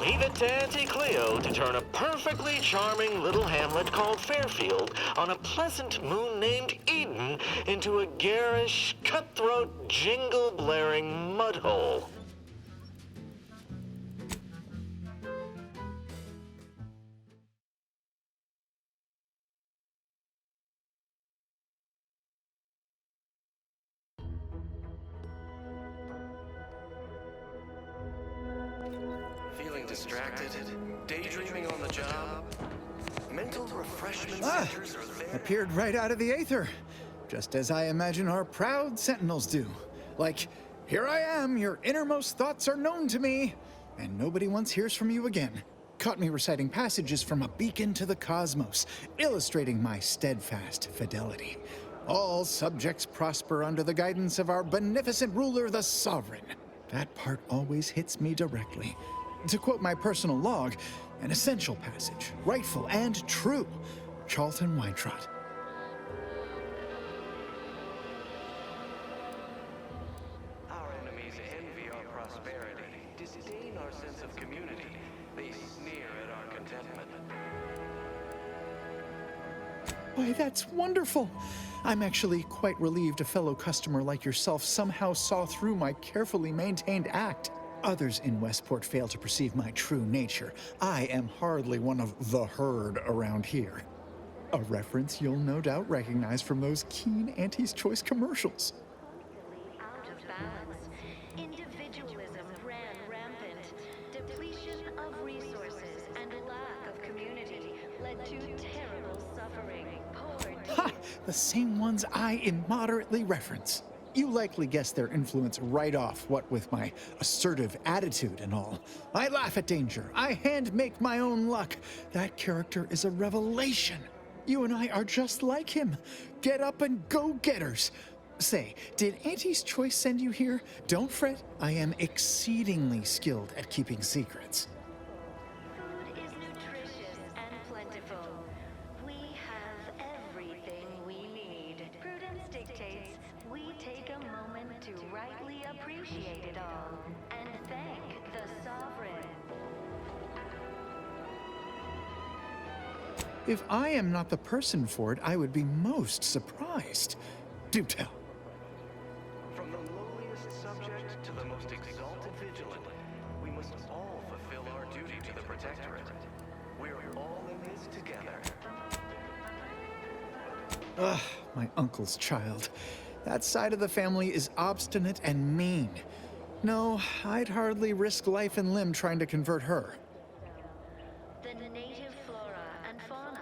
Leave it to Auntie Cleo to turn a perfectly charming little hamlet called Fairfield on a pleasant moon named Eden into a garish, cutthroat, jingle-blaring mudhole. Feeling distracted, daydreaming on the job. Mental refreshment centers are there. Appeared right out of the aether, just as I imagine our proud sentinels do. Like, here I am, your innermost thoughts are known to me, and nobody once hears from you again. Caught me reciting passages from a beacon to the cosmos, illustrating my steadfast fidelity. All subjects prosper under the guidance of our beneficent ruler, the sovereign. That part always hits me directly. To quote my personal log, an essential passage, rightful and true. Charlton Weintraut. Our enemies envy our prosperity, disdain our sense of community. They sneer at our contentment. Why, that's wonderful. I'm actually quite relieved a fellow customer like yourself somehow saw through my carefully maintained act. Others in Westport fail to perceive my true nature. I am hardly one of the herd around here. A reference you'll no doubt recognize from those keen Auntie's Choice commercials. Out of balance, individualism ran rampant, depletion of resources and lack of community led to terrible suffering. Ha! The same ones I immoderately reference. You likely guessed their influence right off, what with my assertive attitude and all. I laugh at danger. I hand make my own luck. That character is a revelation. You and I are just like him. Get up and go-getters. Say, did Auntie's Choice send you here? Don't fret. I am exceedingly skilled at keeping secrets. Food is nutritious and plentiful. We have everything we need. Prudence dictates we take a moment to rightly appreciate it all and thank the sovereign. If I am not the person for it, I would be most surprised. Do tell. From the lowliest subject to the most exalted vigilant, we must all fulfill our duty to the Protectorate. We're all in this together. Ugh, my uncle's child. That side of the family is obstinate and mean. No, I'd hardly risk life and limb trying to convert her. The native flora and fauna,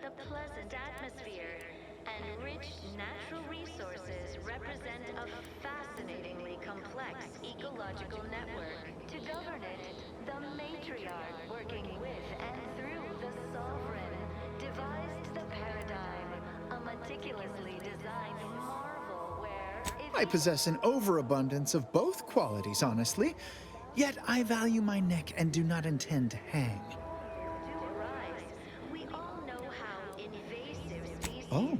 the pleasant atmosphere, and rich natural resources represent a fascinatingly complex ecological network. To govern it, the matriarch, working with and through the sovereign, devised the paradigm, a meticulously designed marvel where... I possess an overabundance of both qualities, honestly. Yet I value my neck and do not intend to hang. We all know how invasive species... Oh,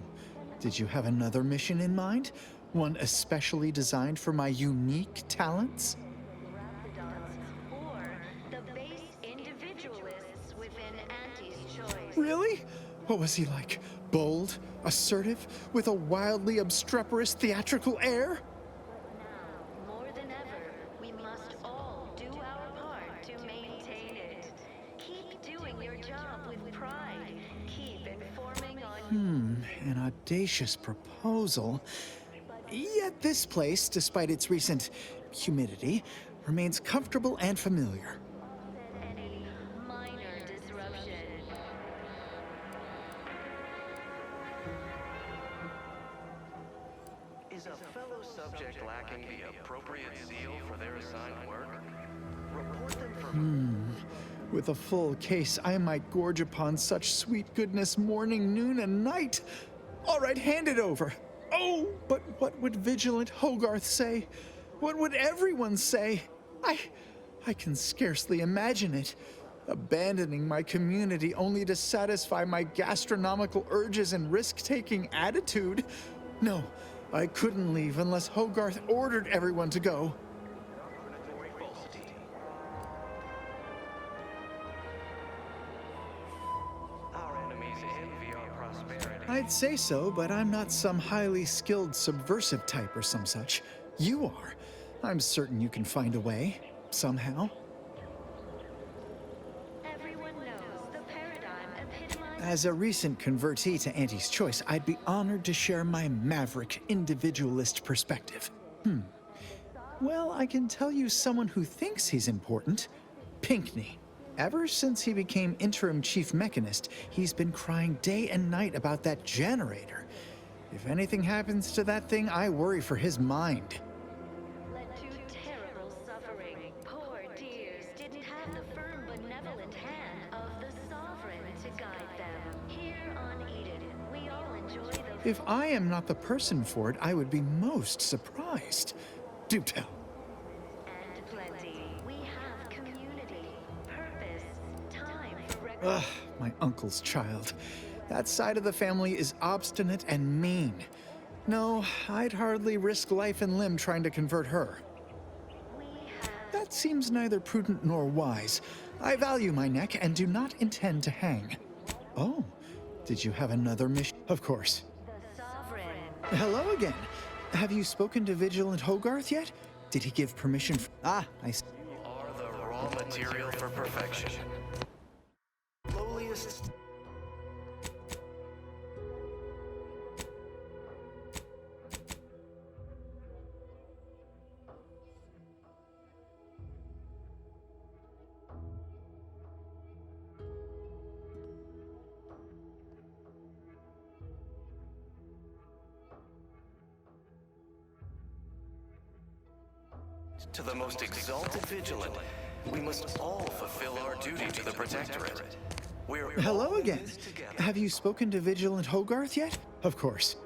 did you have another mission in mind? One especially designed for my unique talents? Rapidons, or the base individualists within Auntie's Choice. Really? What was he like? Bold? Assertive? With a wildly obstreperous theatrical air? Now, more than ever, we must all do our part to maintain it. Keep doing your job with pride. Keep informing on... An audacious proposal. Yet this place, despite its recent humidity, remains comfortable and familiar. any minor disruption. Is a fellow subject lacking the appropriate zeal for their assigned work? Report them for... With a full case, I might gorge upon such sweet goodness morning, noon, and night. All right, hand it over. Oh, but what would vigilant Hogarth say? What would everyone say? I can scarcely imagine it. Abandoning my community only to satisfy my gastronomical urges and risk-taking attitude. No, I couldn't leave unless Hogarth ordered everyone to go. I'd say so, but I'm not some highly skilled subversive type or some such. You are. I'm certain you can find a way, somehow. Everyone knows the paradigm epitomizes. As a recent convertee to Auntie's Choice, I'd be honored to share my maverick, individualist perspective. Well, I can tell you someone who thinks he's important. Pinckney. Ever since he became interim chief mechanist, he's been crying day and night about that generator. If anything happens to that thing, I worry for his mind. Led to terrible suffering. Poor dears didn't have the firm benevolent hand of the sovereign to guide them. Here on Eden, we all enjoy the... If I am not the person for it, I would be most surprised. Do tell. And plenty. We have community, purpose, time for Ugh, my uncle's child. That side of the family is obstinate and mean. No, I'd hardly risk life and limb trying to convert her. That seems neither prudent nor wise. I value my neck and do not intend to hang. Oh, did you have another mission? Of course. the sovereign. Hello again. Have you spoken to Vigilant Hogarth yet? Did he give permission I see. Are the raw material for perfection. Lowliest. To the most exalted vigilant, we must all fulfill our duty to the Protectorate. We're Hello all in again. this together. Have you spoken to Vigilant Hogarth yet? Of course.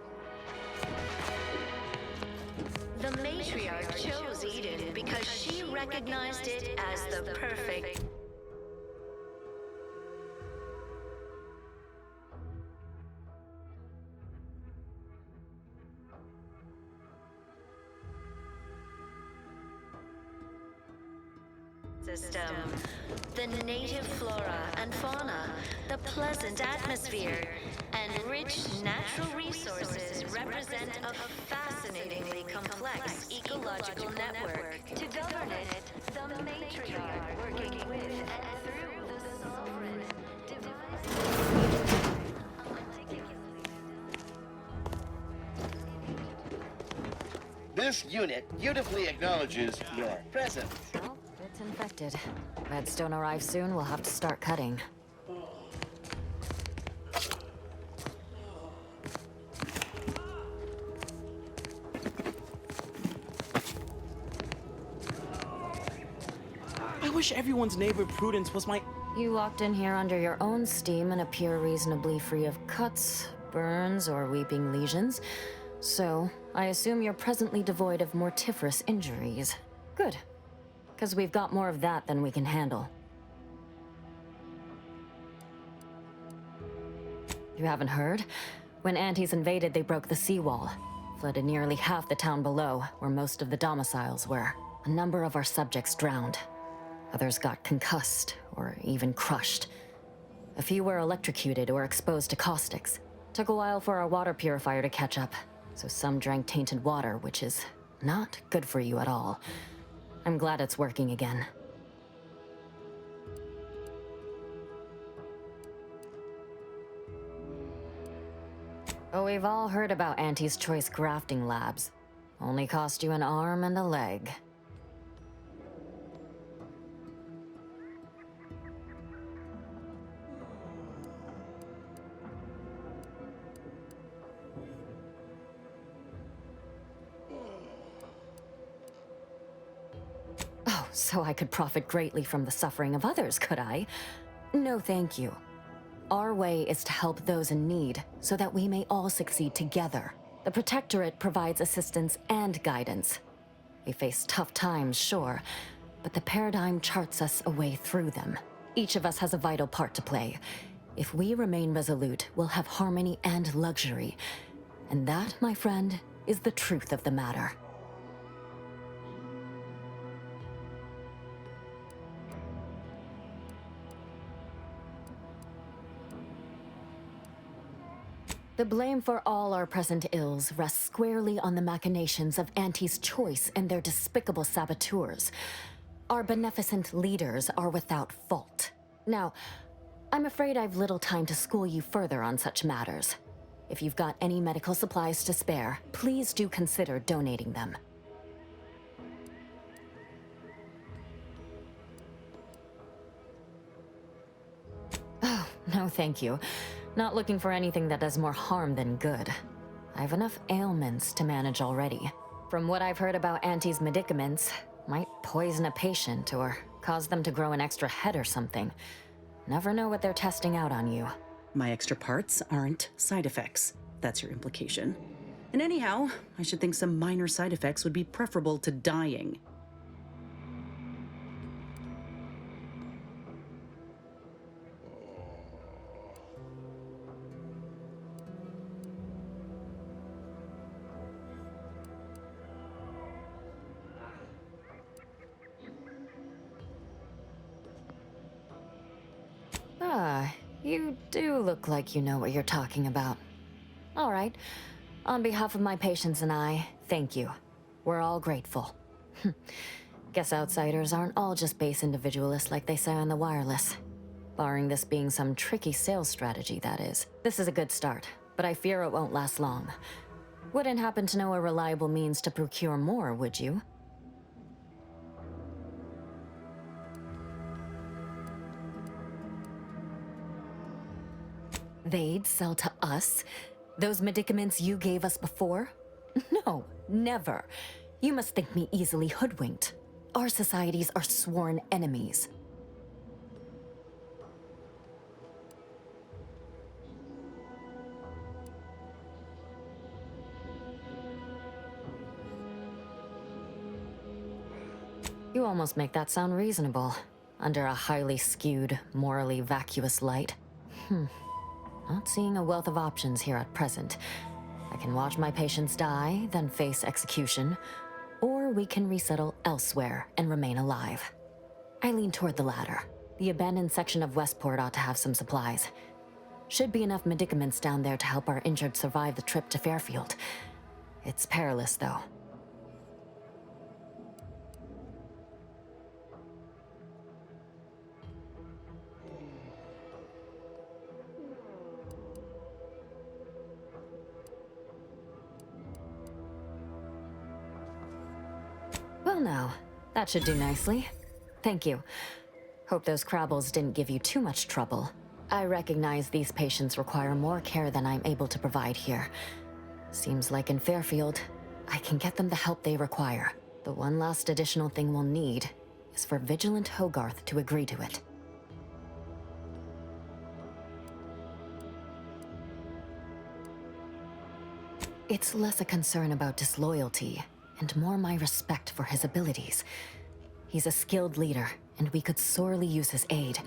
The matriarch chose Eden because she recognized it as the perfect... system. The native flora and fauna, the pleasant atmosphere, and rich natural resources represent a fascinatingly complex ecological network. To govern it, the matriarch working with and through the sovereign devised... This unit beautifully acknowledges your presence. Well, it's infected. Redstone arrives soon, we'll have to start cutting. I wish everyone's neighbor Prudence was my... You walked in here under your own steam and appear reasonably free of cuts, burns, or weeping lesions. So, I assume you're presently devoid of mortiferous injuries. Good. Because we've got more of that than we can handle. You haven't heard? When Antes invaded, they broke the seawall. Flooded nearly half the town below, where most of the domiciles were. A number of our subjects drowned. Others got concussed, or even crushed. A few were electrocuted or exposed to caustics. Took a while for our water purifier to catch up, so some drank tainted water, which is not good for you at all. I'm glad it's working again. Oh, we've all heard about Auntie's Choice grafting labs. Only cost you an arm and a leg. Oh, so I could profit greatly from the suffering of others, could I? No, thank you. Our way is to help those in need, so that we may all succeed together. The Protectorate provides assistance and guidance. We face tough times, sure, but the paradigm charts us a way through them. Each of us has a vital part to play. If we remain resolute, we'll have harmony and luxury. And that, my friend, is the truth of the matter. The blame for all our present ills rests squarely on the machinations of Auntie's choice and their despicable saboteurs. Our beneficent leaders are without fault. Now, I'm afraid I've little time to school you further on such matters. If you've got any medical supplies to spare, please do consider donating them. Oh, no thank you. Not looking for anything that does more harm than good. I have enough ailments to manage already. From what I've heard about Auntie's medicaments, might poison a patient or cause them to grow an extra head or something. Never know what they're testing out on you. My extra parts aren't side effects. That's your implication. And anyhow, I should think some minor side effects would be preferable to dying. Ah, you do look like you know what you're talking about. All right. On behalf of my patients and I, thank you. We're all grateful. Guess outsiders aren't all just base individualists like they say on the wireless. Barring this being some tricky sales strategy, that is. This is a good start, but I fear it won't last long. Wouldn't happen to know a reliable means to procure more, would you? They'd sell to us? Those medicaments you gave us before? No, never. You must think me easily hoodwinked. Our societies are sworn enemies. You almost make that sound reasonable, under a highly skewed, morally vacuous light. Not seeing a wealth of options here at present. I can watch my patients die, then face execution, or we can resettle elsewhere and remain alive. I lean toward the latter. The abandoned section of Westport ought to have some supplies. Should be enough medicaments down there to help our injured survive the trip to Fairfield. It's perilous, though. Well now, that should do nicely. Thank you. Hope those crabbles didn't give you too much trouble. I recognize these patients require more care than I'm able to provide here. Seems like in Fairfield, I can get them the help they require. The one last additional thing we'll need is for Vigilant Hogarth to agree to it. It's less a concern about disloyalty, and more my respect for his abilities. He's a skilled leader, and we could sorely use his aid,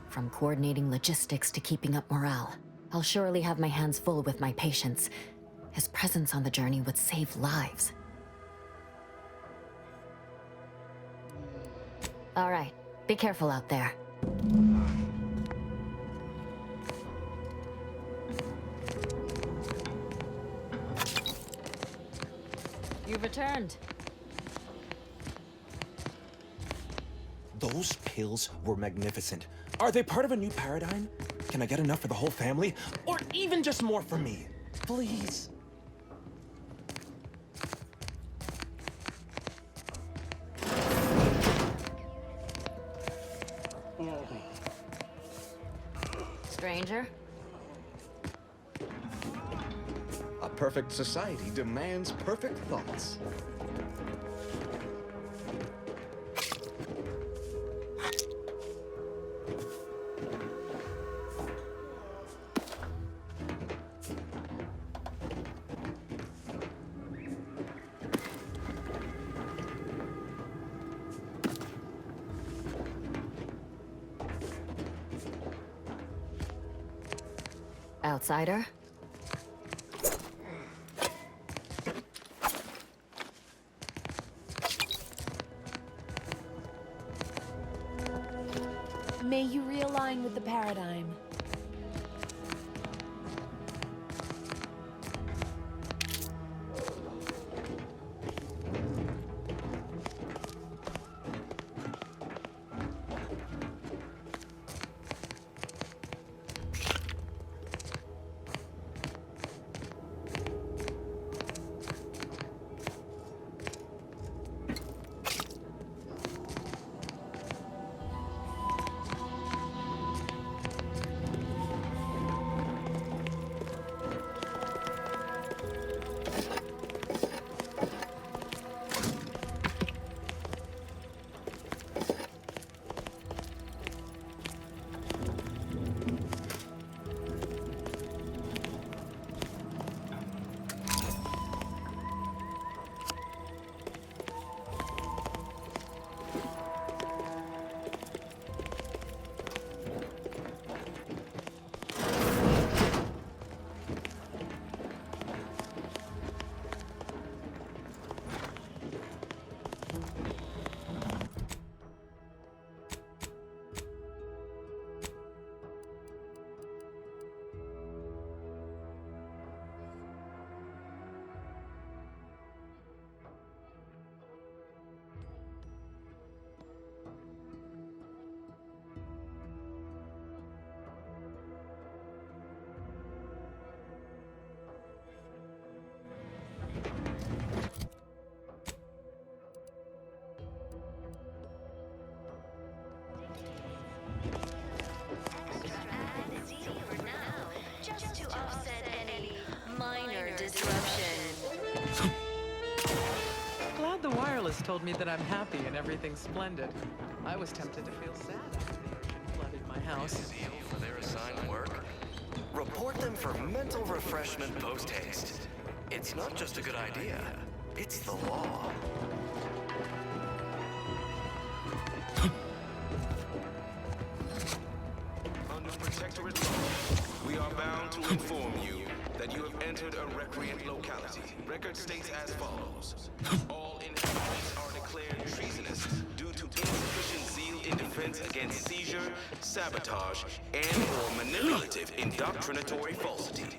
from coordinating logistics to keeping up morale. I'll surely have my hands full with my patients. His presence on the journey would save lives. All right, be careful out there. You've returned. Those pills were magnificent. Are they part of a new paradigm? Can I get enough for the whole family? Or even just more for me? Please. Stranger? A perfect society demands perfect thoughts. Outsider? May you realign with the paradigm. Alice told me that I'm happy and everything's splendid. I was tempted to feel sad after the ocean flooded my house. Zeal for their assigned work? Report them for mental refreshment post-haste. It's not just a good idea, it's the law. Under Protectorate law, we are bound to inform you that you have entered a recreant locality. Record states as follows. All inhabitants are declared treasonous due to insufficient zeal in defense against seizure, sabotage, and/or manipulative indoctrinatory falsity.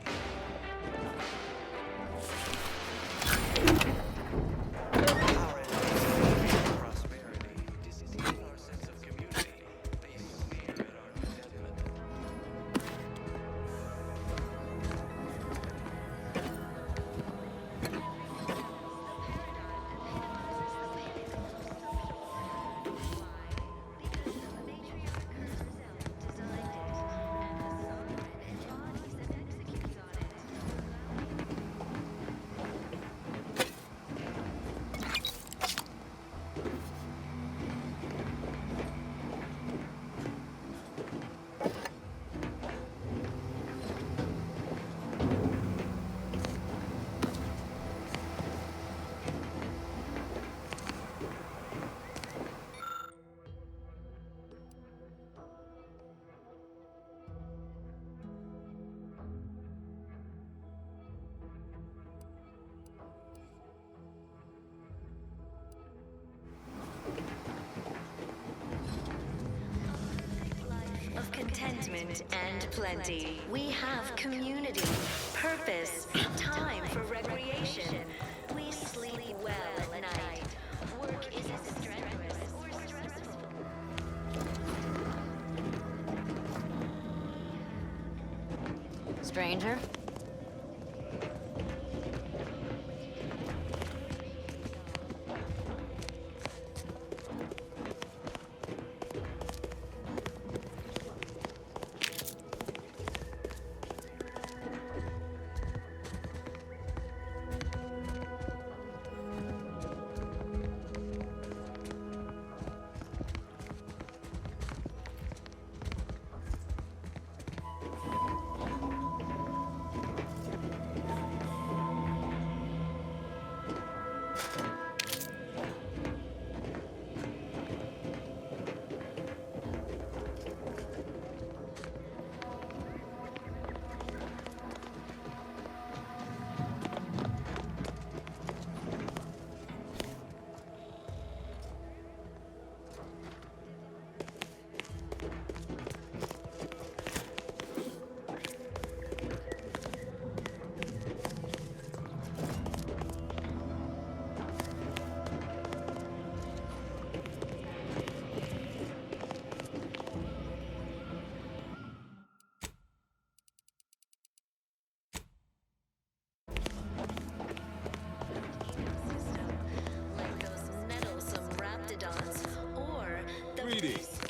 Contentment and plenty. We have community, purpose, time for recreation. We sleep well at night. Work isn't strenuous or stressful. Stranger?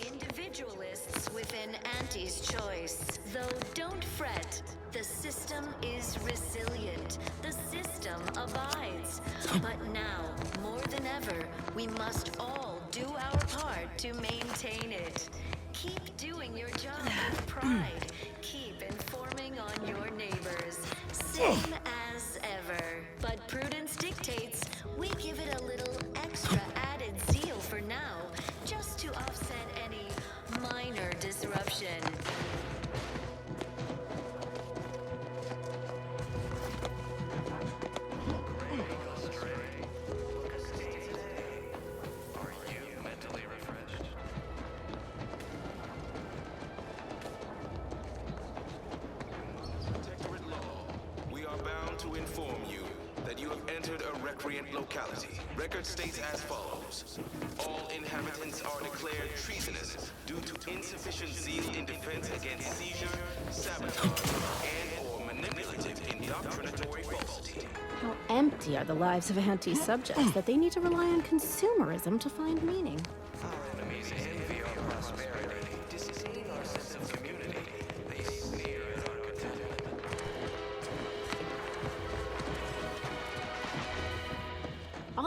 Individualists within Auntie's choice. Though don't fret, the system is resilient. The system abides. But now, more than ever, we must all do our part to maintain it. Keep doing your job with pride. Keep informing on your neighbors. Same as ever. But prudence dictates we give it a little extra added zeal for now, just to offset any minor disruption. Are you mentally refreshed? Protectorate law, we are bound to inform you that you have entered a recreant locality. Record states as follows. All inhabitants are declared treasonous due to insufficient zeal in defense against seizure, sabotage, and/or manipulative indoctrinatory falsity. How empty are the lives of anti-subjects that they need to rely on consumerism to find meaning? Our enemies envy our prosperity, disdain our sense of community. They sneer at our contentment.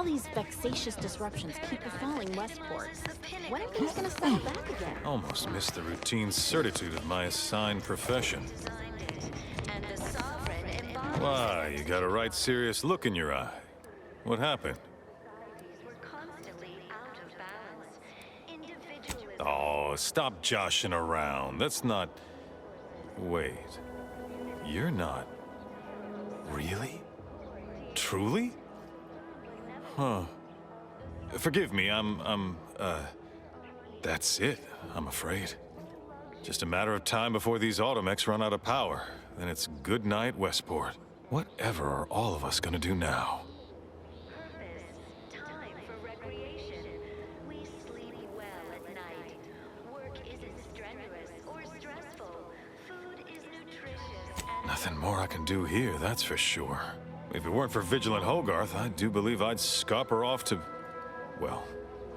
All these vexatious disruptions keep befalling Westport. When are things gonna settle back again? Almost missed the routine certitude of my assigned profession. Why, you got a right serious look in your eye. What happened? Oh, stop joshing around. That's not... Wait. You're not... Really? Truly? Huh. Forgive me, that's it, I'm afraid. Just a matter of time before these automechs run out of power. Then it's good night, Westport. Whatever are all of us gonna do now? Nothing more I can do here, that's for sure. If it weren't for Vigilant Hogarth, I do believe I'd scupper off to... well,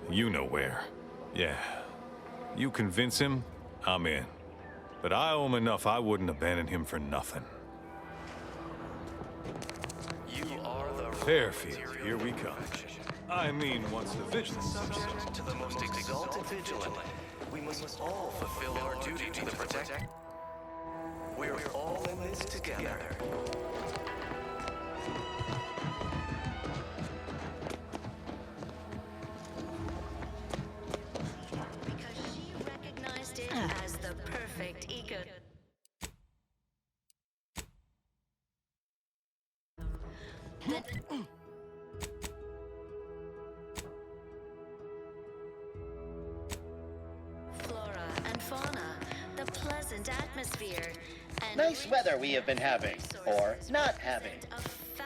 you know where. Yeah. You convince him, I'm in. But I owe him enough I wouldn't abandon him for nothing. You are the Fairfield, here we come. I mean, once the Vigilance... subject to the most exalted vigilant. We must all fulfill our duty to the Protector. We're all in this together. Because she recognized it as the perfect eco... Flora and fauna, the pleasant atmosphere, and Nice weather we have been having, or not having.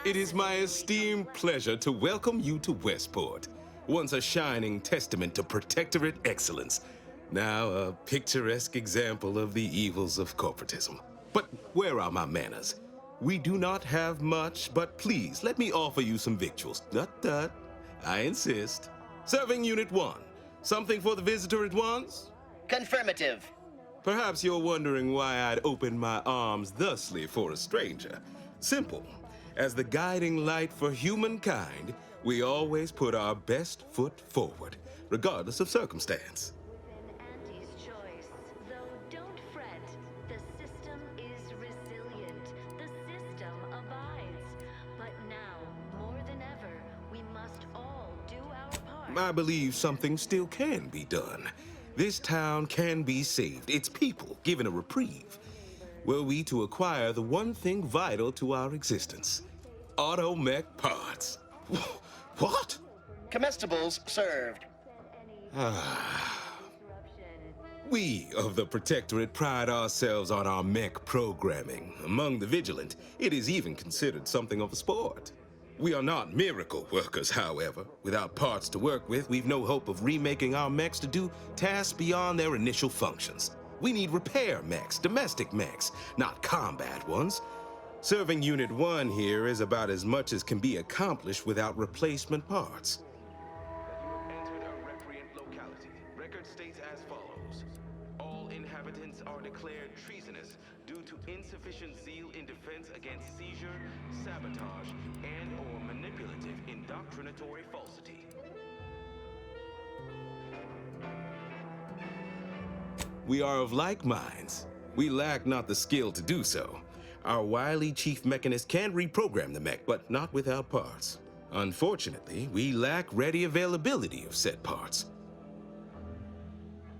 It is my esteemed pleasure to welcome you to Westport, once a shining testament to Protectorate excellence, now a picturesque example of the evils of corporatism. But where are my manners? We do not have much, but please let me offer you some victuals. Tut. I insist. Serving Unit 1. Something for the visitor at once? Confirmative. Perhaps you're wondering why I'd open my arms thusly for a stranger. Simple. As the guiding light for humankind, we always put our best foot forward, regardless of circumstance. Andy's choice. Though don't fret, the system is resilient. The system abides. But now, more than ever, we must all do our part. I believe something still can be done. This town can be saved, its people given a reprieve. Were we to acquire the one thing vital to our existence, automech parts. What? Comestibles served. We of the Protectorate pride ourselves on our mech programming. Among the vigilant, it is even considered something of a sport. We are not miracle workers, however. Without parts to work with, we've no hope of remaking our mechs to do tasks beyond their initial functions. We need repair mechs, domestic mechs, not combat ones. Serving Unit 1 here is about as much as can be accomplished without replacement parts. You have entered a recreant locality. Record states as follows. All inhabitants are declared treasonous due to insufficient zeal in defense against seizure, sabotage, and/or manipulative indoctrinatory falsity. We are of like minds. We lack not the skill to do so. Our wily chief mechanist can reprogram the mech, but not without parts. Unfortunately, we lack ready availability of said parts.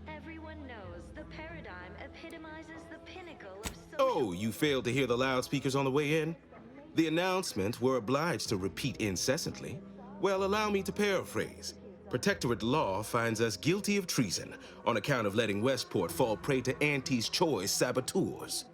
Everyone knows the paradigm epitomizes the pinnacle of social... Oh, you failed to hear the loudspeakers on the way in? The announcements were obliged to repeat incessantly. Well, allow me to paraphrase. Protectorate law finds us guilty of treason on account of letting Westport fall prey to Auntie's choice saboteurs.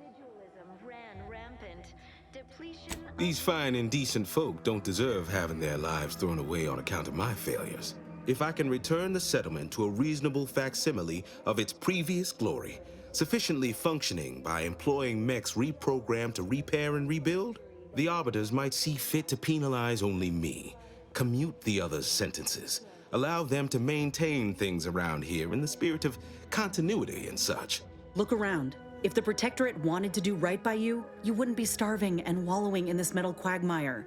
These fine and decent folk don't deserve having their lives thrown away on account of my failures. If I can return the settlement to a reasonable facsimile of its previous glory, sufficiently functioning by employing mechs reprogrammed to repair and rebuild, the arbiters might see fit to penalize only me, commute the others' sentences, allow them to maintain things around here in the spirit of continuity and such. Look around. If the Protectorate wanted to do right by you, you wouldn't be starving and wallowing in this metal quagmire.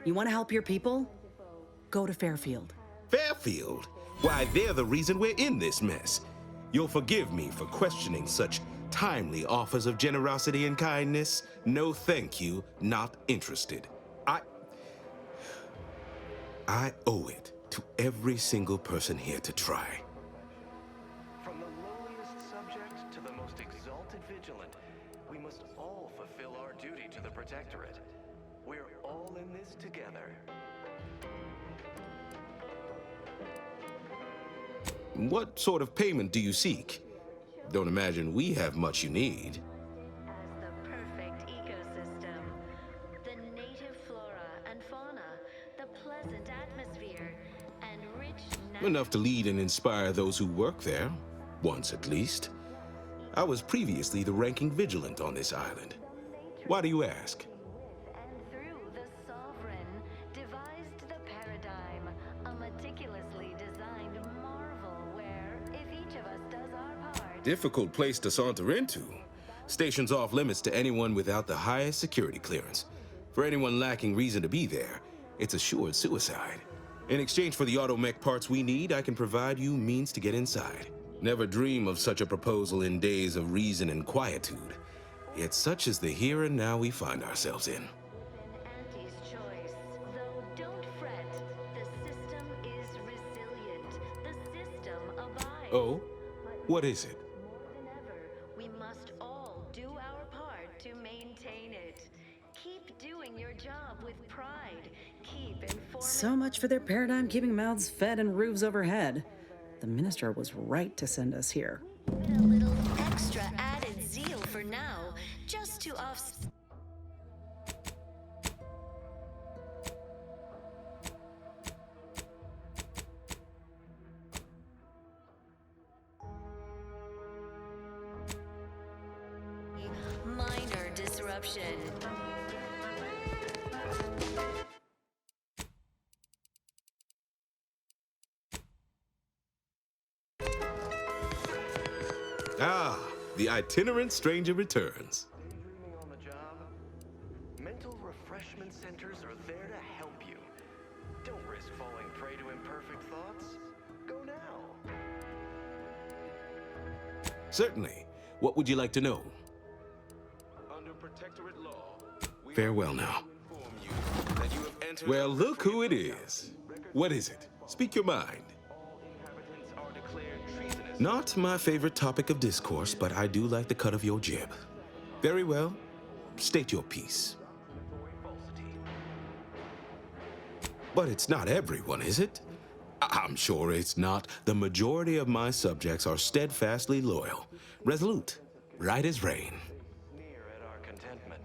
You want to help your people? go to Fairfield. Fairfield? Why, they're the reason we're in this mess. You'll forgive me for questioning such timely offers of generosity and kindness. No thank you, not interested. I owe it to every single person here to try. From the lowliest subject to the most exalted vigilant, we must all fulfill our duty to the Protectorate. We're all in this together. What sort of payment do you seek? Don't imagine we have much you need. As the perfect ecosystem, the native flora and fauna, the pleasant atmosphere, and rich Enough to lead and inspire those who work there, once at least. I was previously the ranking vigilant on this island. Why do you ask? and through the sovereign devised the paradigm, a meticulously designed marvel where, if each of us does our part, Difficult place to saunter into. Stations off limits to anyone without the highest security clearance. For anyone lacking reason to be there, it's assured suicide. In exchange for the automech parts we need, I can provide you means to get inside. Never dream of such a proposal in days of reason and quietude. Yet such is the here and now we find ourselves in. Auntie's choice. Though don't fret, the system is resilient. The system abides. Oh? What is it? More than ever, we must all do our part to maintain it. Keep doing your job with pride. Keep informing. So much for their paradigm keeping mouths fed and roofs overhead. The minister was right to send us here. A little extra added zeal for now, just to offset. Minor disruption. Ah, the itinerant stranger returns. Daydreaming on the job? Mental refreshment centers are there to help you. Don't risk falling prey to imperfect thoughts. Go now. Certainly. What would you like to know? Under Protectorate law, farewell now. inform you that you have entered. Well, look who it is. What is it? Speak your mind. All inhabitants are declared treasonous. Not my favorite topic of discourse, but I do like the cut of your jib. Very well. State your piece. But it's not everyone, is it? I'm sure it's not. The majority of my subjects are steadfastly loyal, resolute, right as rain. Sneer at our contentment.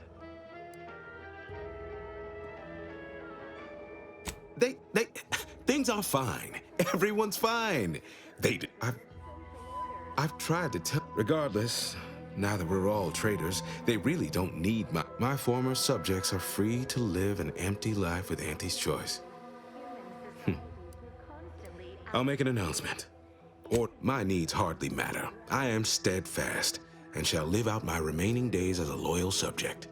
Things are fine. Everyone's fine. I've tried to tell. Regardless, now that we're all traitors, they really don't need my former subjects are free to live an empty life with Auntie's choice. I'll make an announcement. Or my needs hardly matter. I am steadfast and shall live out my remaining days as a loyal subject.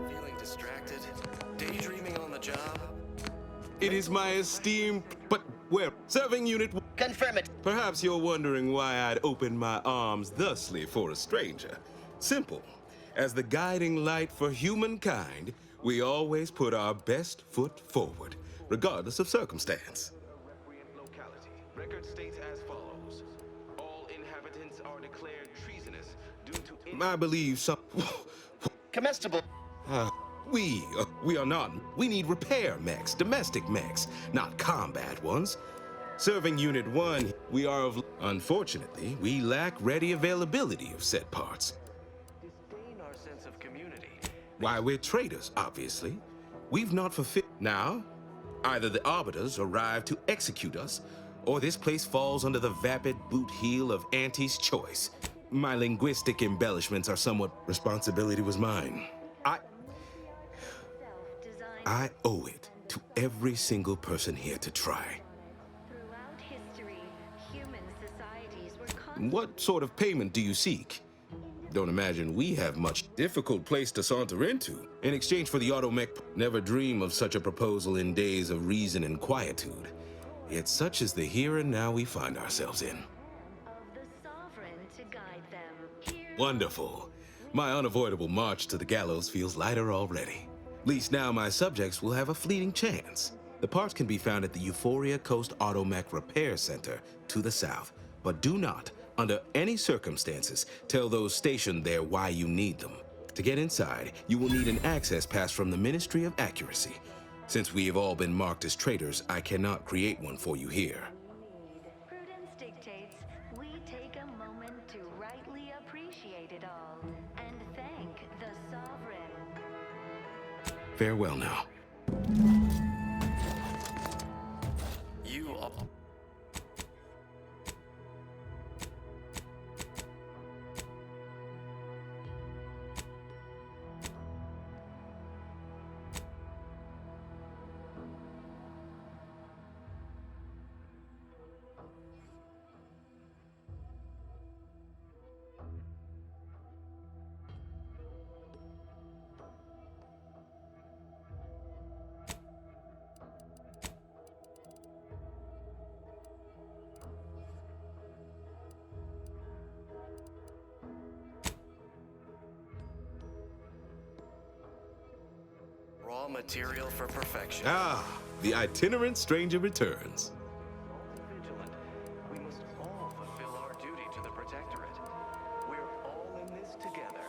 Feeling distracted? Daydreaming on the job? It is my esteemed, but where? Serving unit. Confirm it. Perhaps you're wondering why I'd open my arms thusly for a stranger. Simple. As the guiding light for humankind, we always put our best foot forward, regardless of circumstance. Recreant locality. Record states as follows. All inhabitants are declared treasonous due to... I believe some... Comestible. We are not. We need repair mechs, domestic mechs, not combat ones. Serving Unit 1, we are of... Unfortunately, we lack ready availability of said parts. Disdain our sense of community. Why, we're traitors, obviously. We've not fulfilled... Now, either the Arbiters arrive to execute us, or this place falls under the vapid boot heel of Auntie's choice. My linguistic embellishments are somewhat... Responsibility was mine. I owe it to every single person here to try. Throughout history, human societies were What sort of payment do you seek? Don't imagine we have much difficult place to saunter into. In exchange for the automech, never dream of such a proposal in days of reason and quietude. Yet such is the here and now we find ourselves in. of the sovereign to guide them. Here Wonderful. My unavoidable march to the gallows feels lighter already. At least now my subjects will have a fleeting chance. The parts can be found at the Euphoria Coast Automech Repair Center to the south. But do not, under any circumstances, tell those stationed there why you need them. To get inside, you will need an access pass from the Ministry of Accuracy. Since we have all been marked as traitors, I cannot create one for you here. prudence dictates we take a moment to rightly appreciate it all and thank the sovereign. Farewell now. You are... Raw material for perfection. Ah, the itinerant stranger returns. Vigilant. We must all fulfill our duty to the Protectorate. We're all in this together.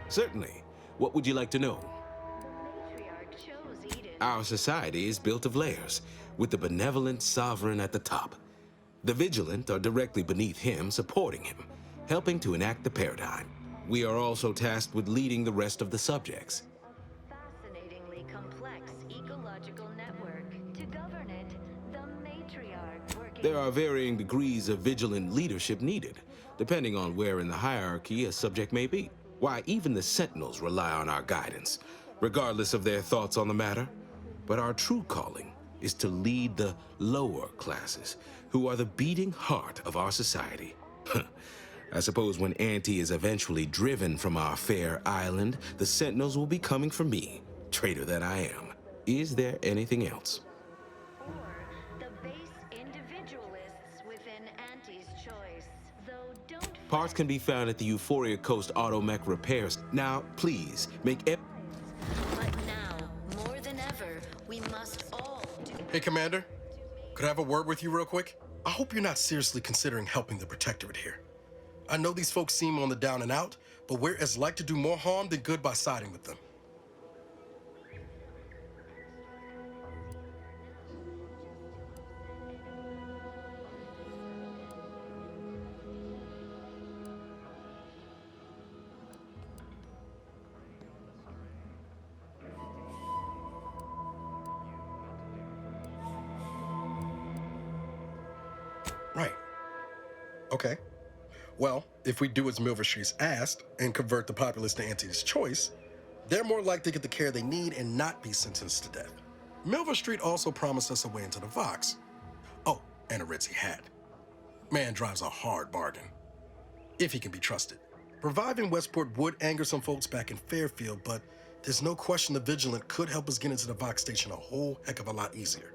Certainly. What would you like to know? Matriarch chose Eden. Our society is built of layers, with the benevolent sovereign at the top. The vigilant are directly beneath him, supporting him, helping to enact the paradigm. We are also tasked with leading the rest of the subjects. Fascinatingly complex ecological network. To govern it, the matriarch working. There are varying degrees of vigilant leadership needed, depending on where in the hierarchy a subject may be. Why, even the Sentinels rely on our guidance, regardless of their thoughts on the matter. But our true calling is to lead the lower classes, who are the beating heart of our society. I suppose when Auntie is eventually driven from our fair island, the Sentinels will be coming for me, traitor that I am. Is there anything else? Or the base individualists within Auntie's choice. Though don't Parts can be found at the Euphoria Coast Automech Repairs. Now, please, make But now, more than ever, we must all do. Hey, Commander. Could I have a word with you real quick? I hope you're not seriously considering helping the Protectorate here. I know these folks seem on the down and out, but we're as like to do more harm than good by siding with them. Right. Okay. Well, if we do as Milver Street's asked and convert the populace to Auntie's choice, they're more likely to get the care they need and not be sentenced to death. Milver Street also promised us a way into the Vox. Oh, and a ritzy hat. Man drives a hard bargain, if he can be trusted. Reviving Westport would anger some folks back in Fairfield, but there's no question the Vigilant could help us get into the Vox station a whole heck of a lot easier.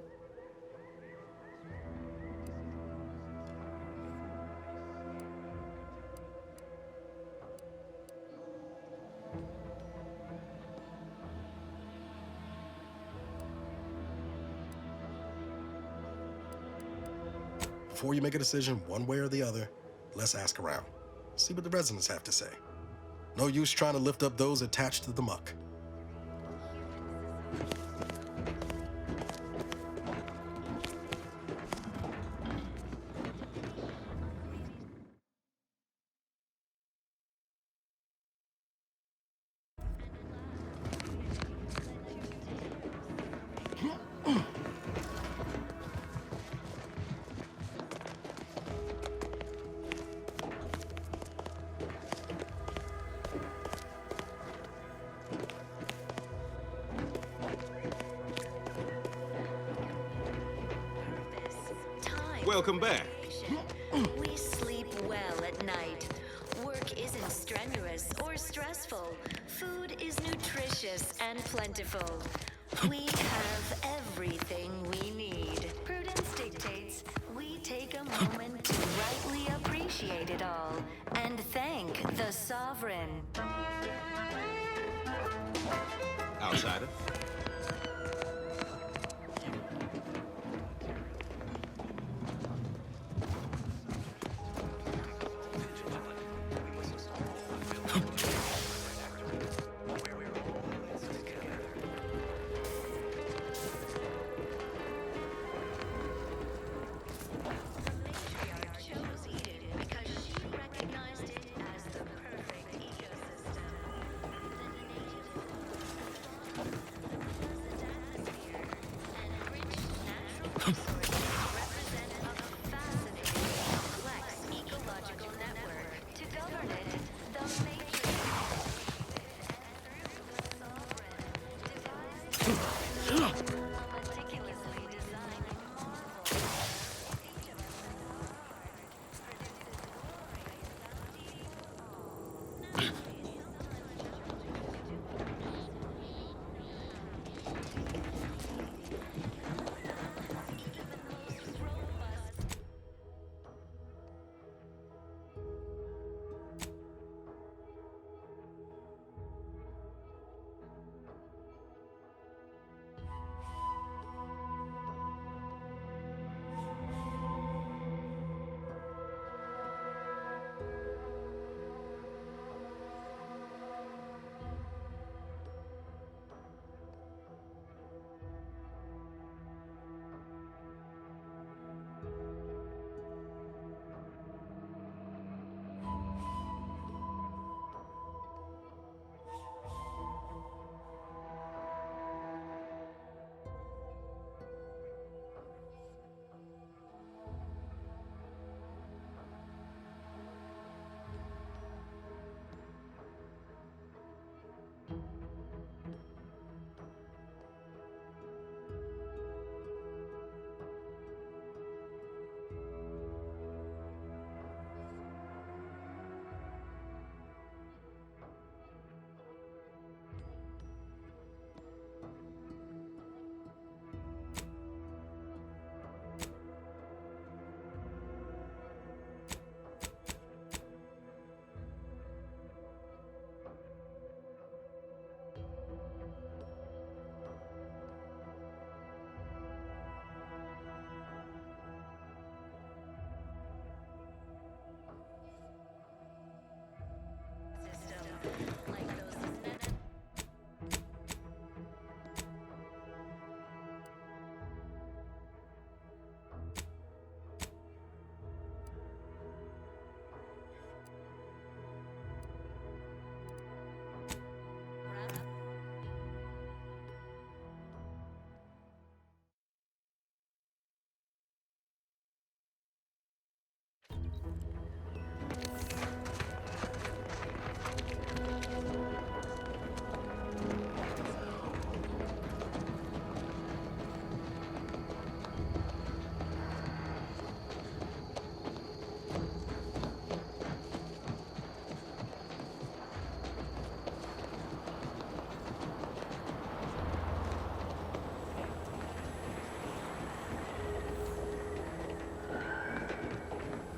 Before you make a decision one way or the other, let's ask around. See what the residents have to say. No use trying to lift up those attached to the muck. Welcome back. We sleep well at night. Work isn't strenuous or stressful. Food is nutritious and plentiful. We have everything we need. Prudence dictates we take a moment to rightly appreciate it all and thank the sovereign. Outsider.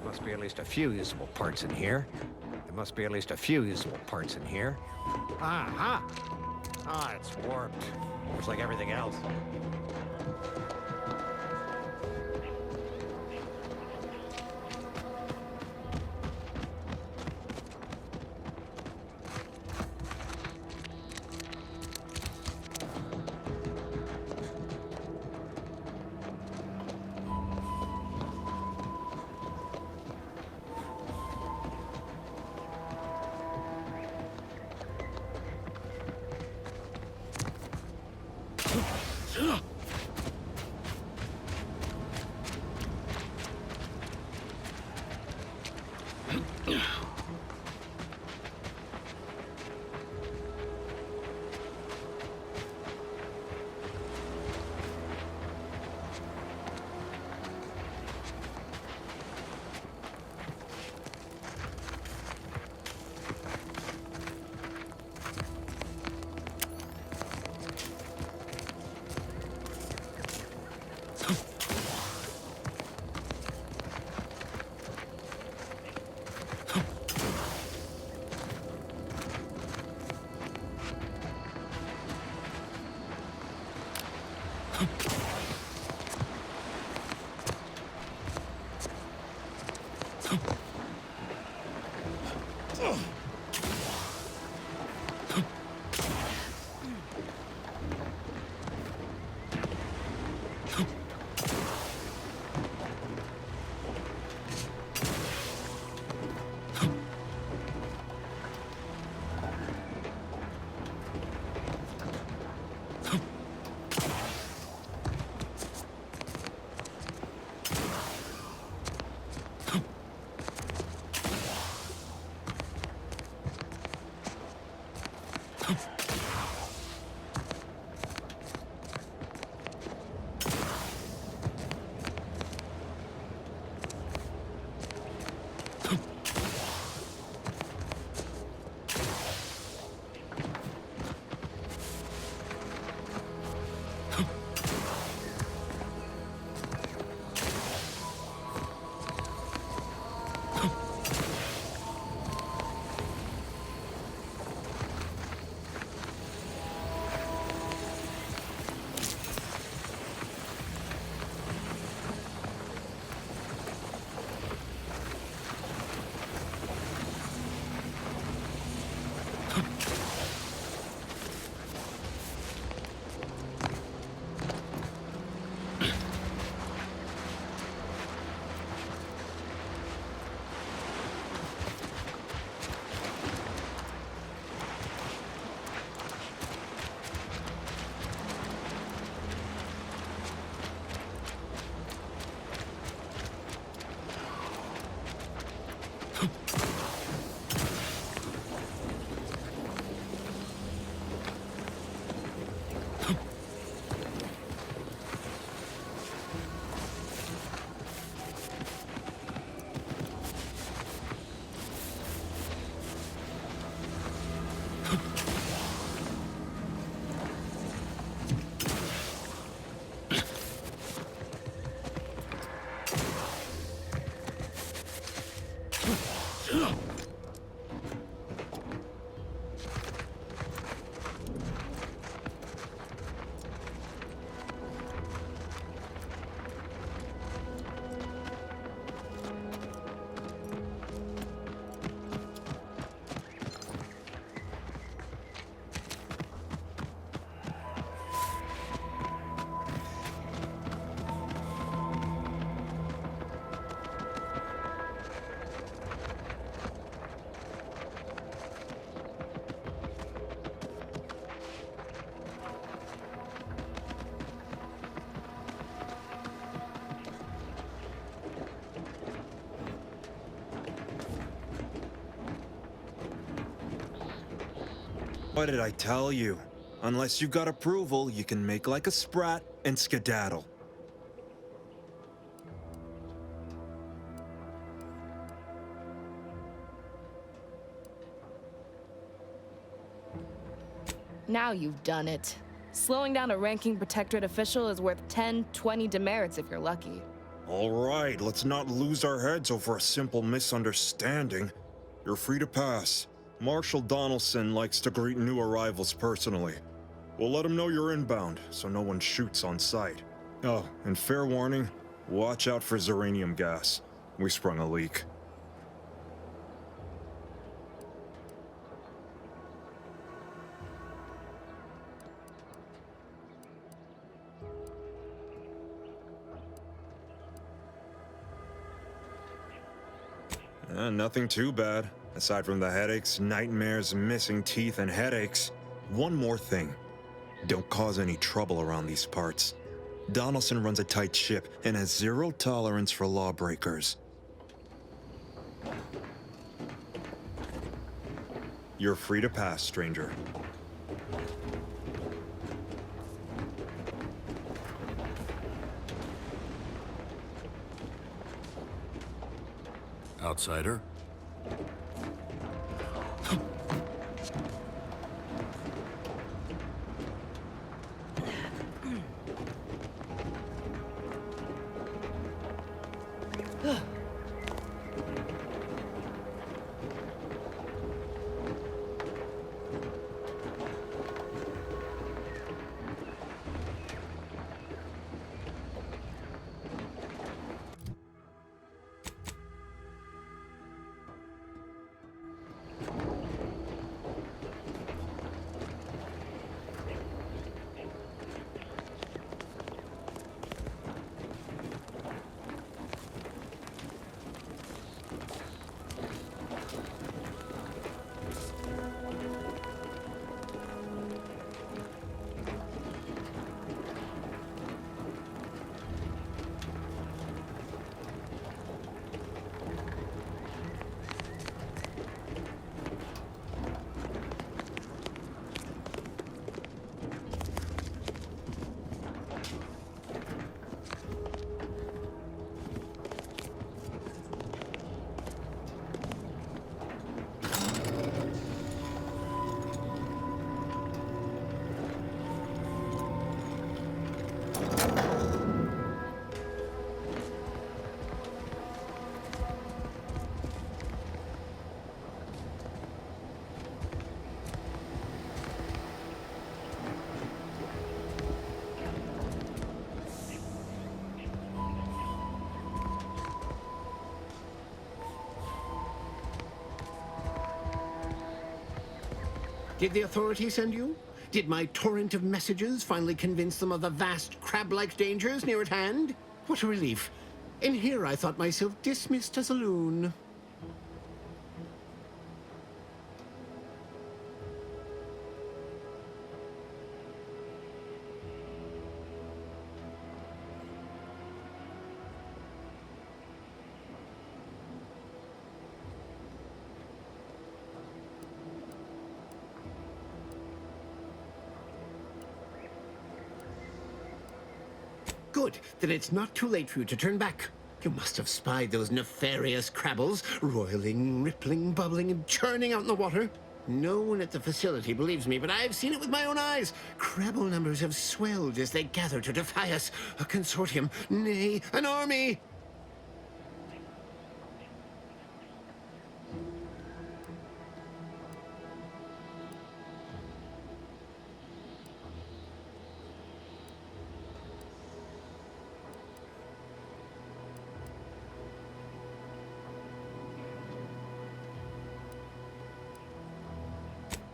Must be at least a few usable parts in here. There must be at least a few usable parts in here. Aha! Ah, it's warped. Just like everything else. What did I tell you? Unless you got approval, you can make like a sprat and skedaddle. Now you've done it. Slowing down a ranking protectorate official is worth 10, 20 demerits if you're lucky. All right, let's not lose our heads over a simple misunderstanding. You're free to pass. Marshal Donaldson likes to greet new arrivals personally. We'll let him know you're inbound, so no one shoots on sight. Oh, and fair warning, watch out for xeranium gas. We sprung a leak. Nothing too bad. Aside from the headaches, nightmares, missing teeth, and headaches. One more thing. Don't cause any trouble around these parts. Donaldson runs a tight ship and has zero tolerance for lawbreakers. You're free to pass, stranger. Outsider? Did the authorities send you? Did my torrent of messages finally convince them of the vast crab-like dangers near at hand? What a relief. In here I thought myself dismissed as a loon. Good. Then it's not too late for you to turn back. You must have spied those nefarious crabbles, roiling, rippling, bubbling, and churning out in the water. No one at the facility believes me, but I've seen it with my own eyes. Crabble numbers have swelled as they gather to defy us. A consortium, nay, an army!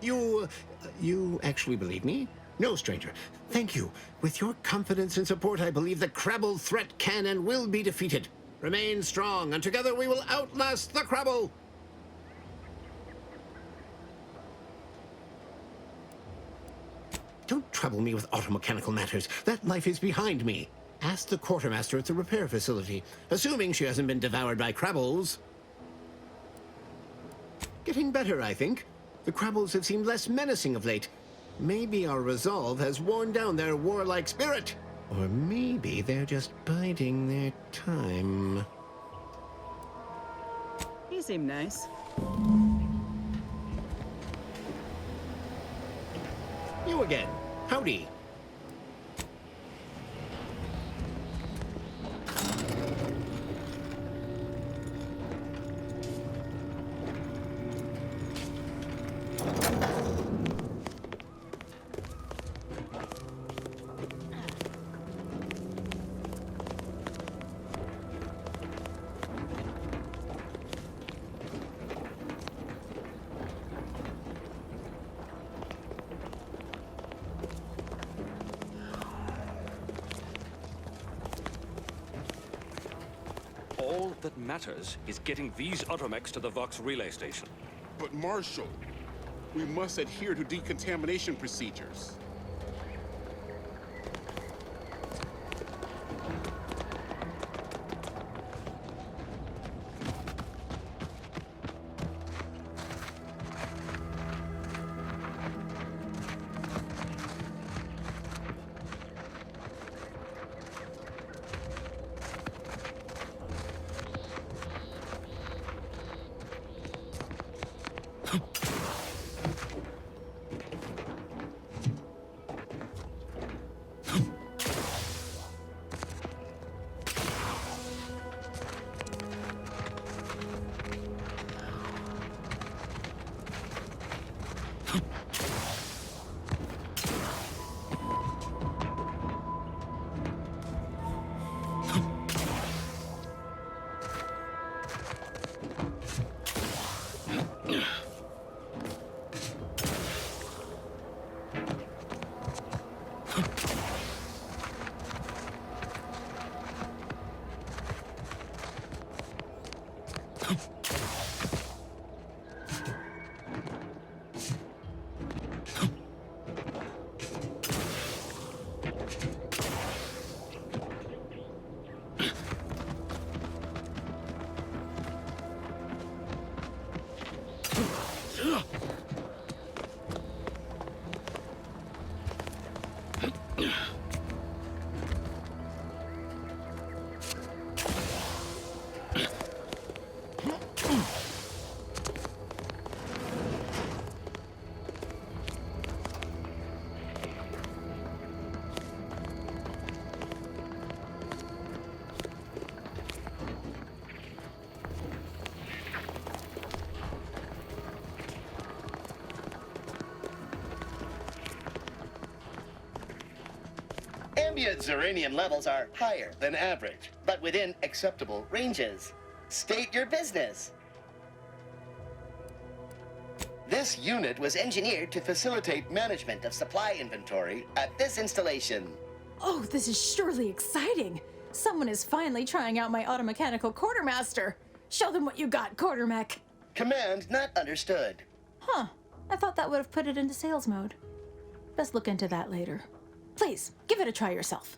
You actually believe me? No, stranger. Thank you. With your confidence and support, I believe the Crabble threat can and will be defeated. Remain strong, and together we will outlast the Crabble! Don't trouble me with automechanical matters. That life is behind me. Ask the quartermaster at the repair facility, assuming she hasn't been devoured by Crabbles. Getting better, I think. The Crabbles have seemed less menacing of late. Maybe our resolve has worn down their warlike spirit. Or maybe they're just biding their time. You seem nice. You again. Howdy. All that matters is getting these automechs to the Vox relay station. But Marshal, we must adhere to decontamination procedures. Ambient Zeranium levels are higher than average, but within acceptable ranges. State your business. This unit was engineered to facilitate management of supply inventory at this installation. Oh, this is surely exciting. Someone is finally trying out my automechanical quartermaster. Show them what you got, Quartermech. Command not understood. Huh. I thought that would have put it into sales mode. Best look into that later. Please, give it a try yourself.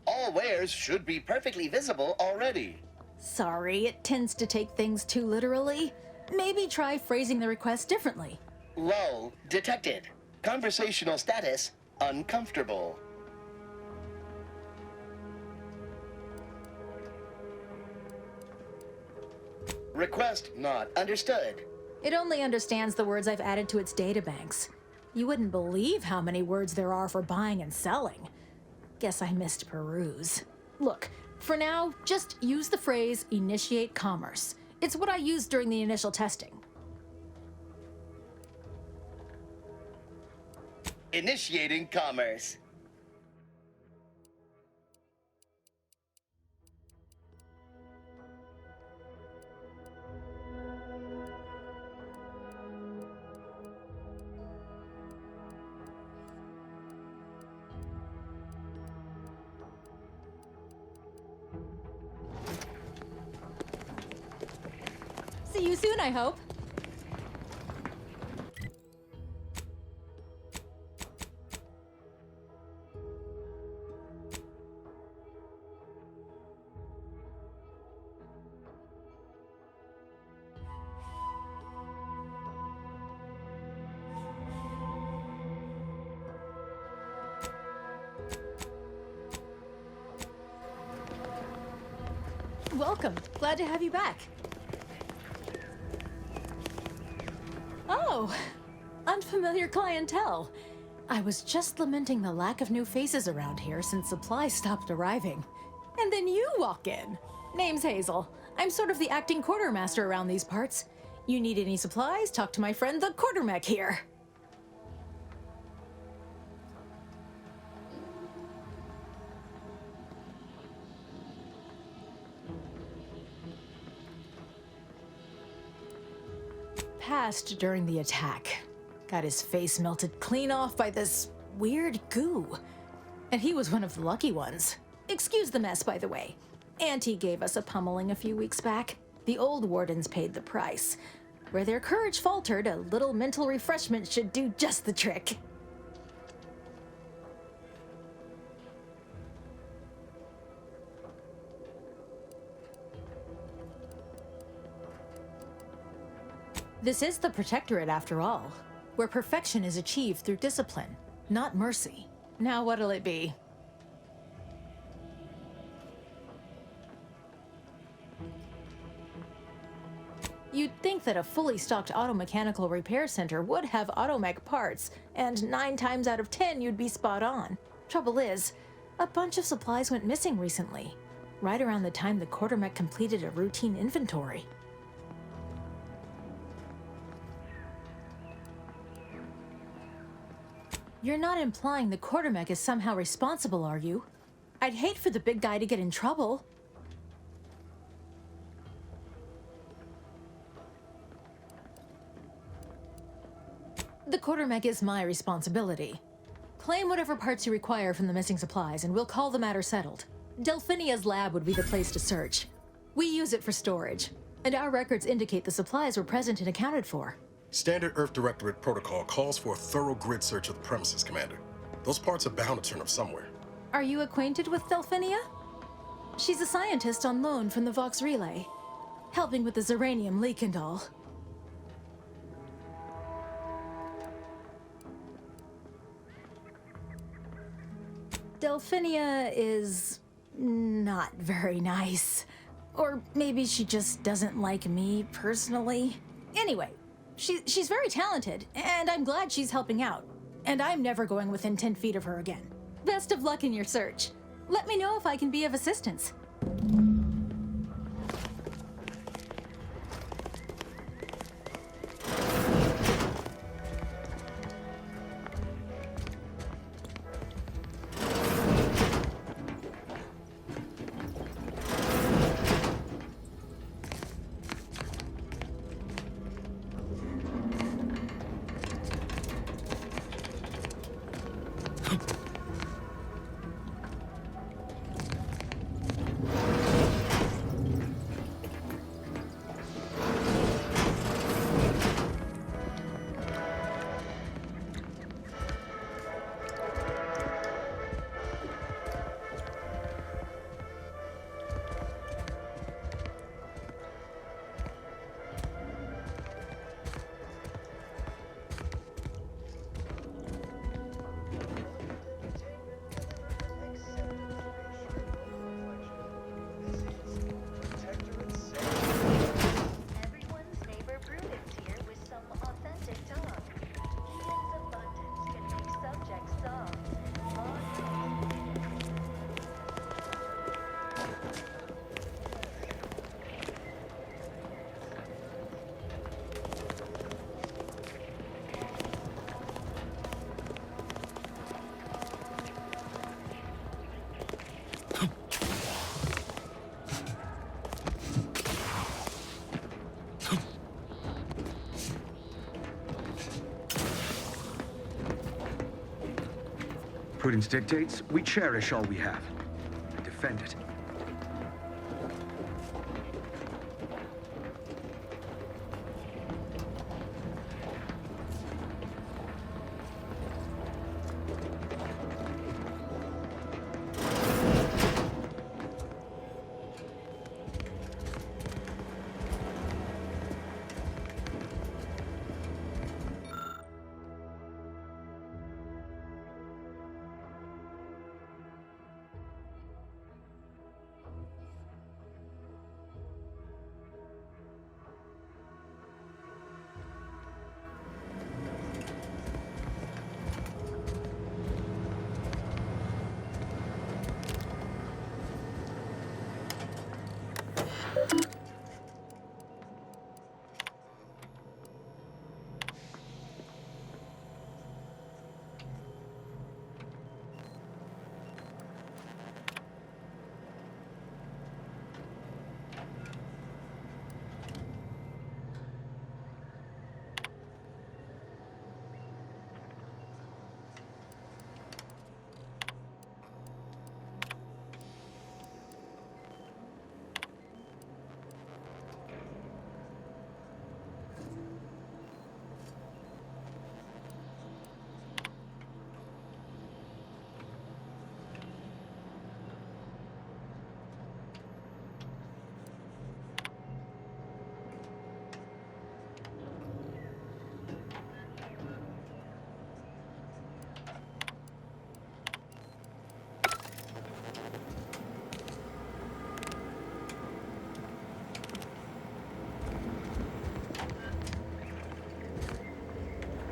All wares should be perfectly visible already. Sorry, it tends to take things too literally. Maybe try phrasing the request differently. Lull detected. Conversational status uncomfortable. Request not understood. It only understands the words I've added to its databanks. You wouldn't believe how many words there are for buying and selling. Guess I missed peruse. Look, for now, just use the phrase initiate commerce. It's what I used during the initial testing. Initiating commerce. See you soon, I hope. Welcome. Glad to have you back. Oh, unfamiliar clientele. I was just lamenting the lack of new faces around here since supplies stopped arriving. And then you walk in. Name's Hazel. I'm sort of the acting quartermaster around these parts. You need any supplies? Talk to my friend the quartermech here. Passed during the attack. Got his face melted clean off by this weird goo. And he was one of the lucky ones. Excuse the mess, by the way. Auntie gave us a pummeling a few weeks back. The old wardens paid the price. Where their courage faltered, a little mental refreshment should do just the trick. This is the Protectorate, after all, where perfection is achieved through discipline, not mercy. Now what'll it be? You'd think that a fully stocked auto-mechanical repair center would have automech parts, and 9 times out of 10 you'd be spot on. Trouble is, a bunch of supplies went missing recently, right around the time the quartermech completed a routine inventory. You're not implying the quartermech is somehow responsible, are you? I'd hate for the big guy to get in trouble. The quartermech is my responsibility. Claim whatever parts you require from the missing supplies, and we'll call the matter settled. Delphinia's lab would be the place to search. We use it for storage, and our records indicate the supplies were present and accounted for. Standard Earth Directorate protocol calls for a thorough grid search of the premises, Commander. Those parts are bound to turn up somewhere. Are you acquainted with Delphinia? She's a scientist on loan from the Vox Relay, helping with the Zeranium leak and all. Delphinia is not very nice. Or maybe she just doesn't like me personally. Anyway, she's very talented, and I'm glad she's helping out. And I'm never going within 10 feet of her again. Best of luck in your search. Let me know if I can be of assistance. Prudence dictates we cherish all we have and defend it.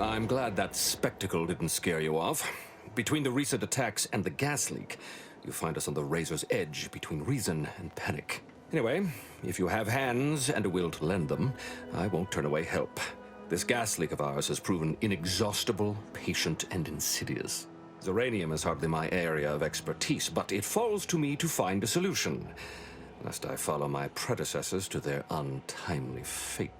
I'm glad that spectacle didn't scare you off. Between the recent attacks and the gas leak, you find us on the razor's edge between reason and panic. Anyway, if you have hands and a will to lend them, I won't turn away help. This gas leak of ours has proven inexhaustible, patient, and insidious. Zeranium is hardly my area of expertise, but it falls to me to find a solution, lest I follow my predecessors to their untimely fate.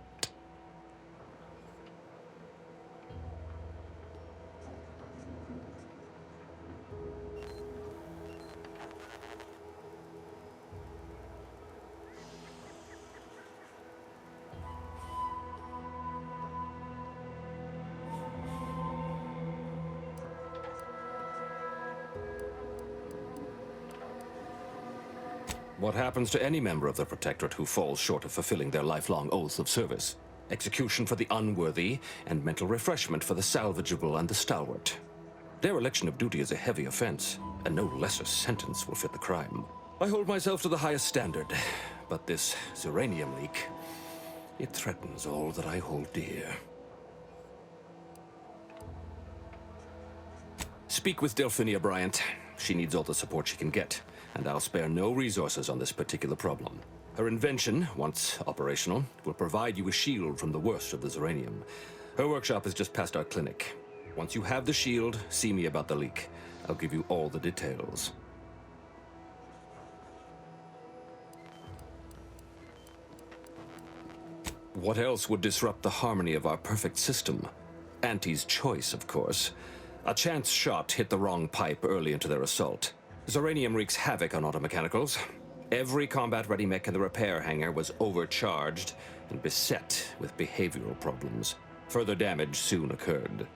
What happens to any member of the Protectorate who falls short of fulfilling their lifelong oaths of service? Execution for the unworthy, and mental refreshment for the salvageable and the stalwart. Dereliction of duty is a heavy offense, and no lesser sentence will fit the crime. I hold myself to the highest standard, but this Zeranium leak, it threatens all that I hold dear. Speak with Delphinia Bryant. She needs all the support she can get, and I'll spare no resources on this particular problem. Her invention, once operational, will provide you a shield from the worst of the Zeranium. Her workshop is just past our clinic. Once you have the shield, see me about the leak. I'll give you all the details. What else would disrupt the harmony of our perfect system? Auntie's choice, of course. A chance shot hit the wrong pipe early into their assault. Zeranium wreaks havoc on automechanicals. Every combat-ready mech in the repair hangar was overcharged and beset with behavioral problems. Further damage soon occurred.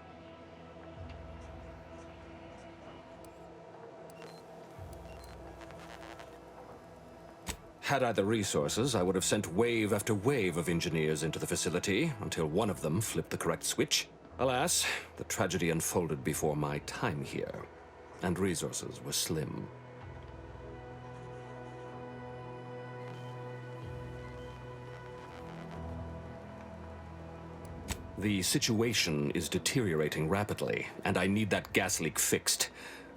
Had I the resources, I would have sent wave after wave of engineers into the facility until one of them flipped the correct switch. Alas, the tragedy unfolded before my time here, and resources were slim. The situation is deteriorating rapidly, and I need that gas leak fixed.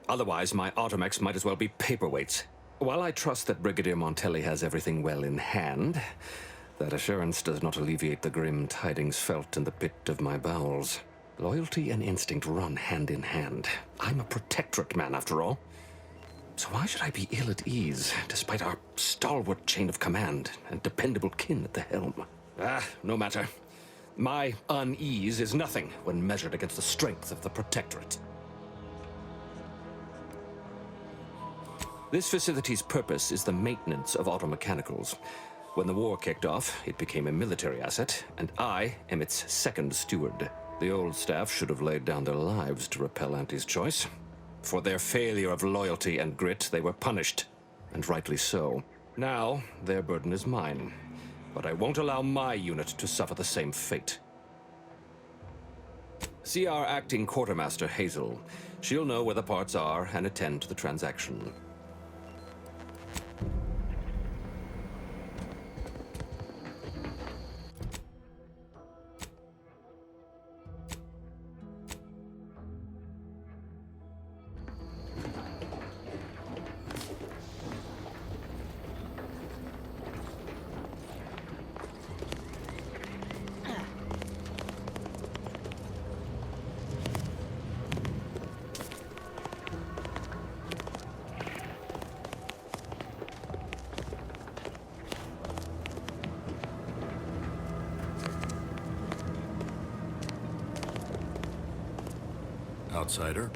Otherwise, my automechs might as well be paperweights. While I trust that Brigadier Montelli has everything well in hand, that assurance does not alleviate the grim tidings felt in the pit of my bowels. Loyalty and instinct run hand in hand. I'm a Protectorate man, after all. So why should I be ill at ease, despite our stalwart chain of command and dependable kin at the helm? No matter. My unease is nothing when measured against the strength of the Protectorate. This facility's purpose is the maintenance of automechanicals. When the war kicked off, it became a military asset, and I am its second steward. The old staff should have laid down their lives to repel Auntie's choice. For their failure of loyalty and grit, they were punished, and rightly so. Now, their burden is mine, but I won't allow my unit to suffer the same fate. See our acting quartermaster, Hazel. She'll know where the parts are and attend to the transaction. Outsider.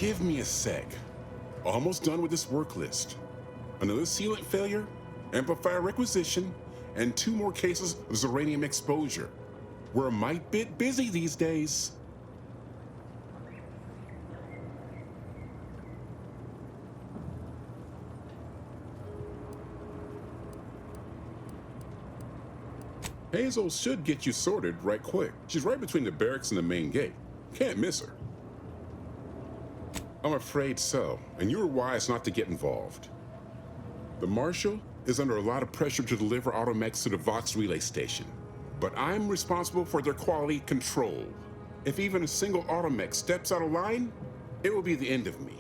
Give me a sec. Almost done with this work list. Another sealant failure, amplifier requisition, and 2 more cases of Zeranium exposure. We're a mite bit busy these days. Hazel should get you sorted right quick. She's right between the barracks and the main gate. Can't miss her. I'm afraid so, and you were wise not to get involved. The Marshal is under a lot of pressure to deliver automechs to the Vox relay station, but I'm responsible for their quality control. If even a single automech steps out of line, it will be the end of me.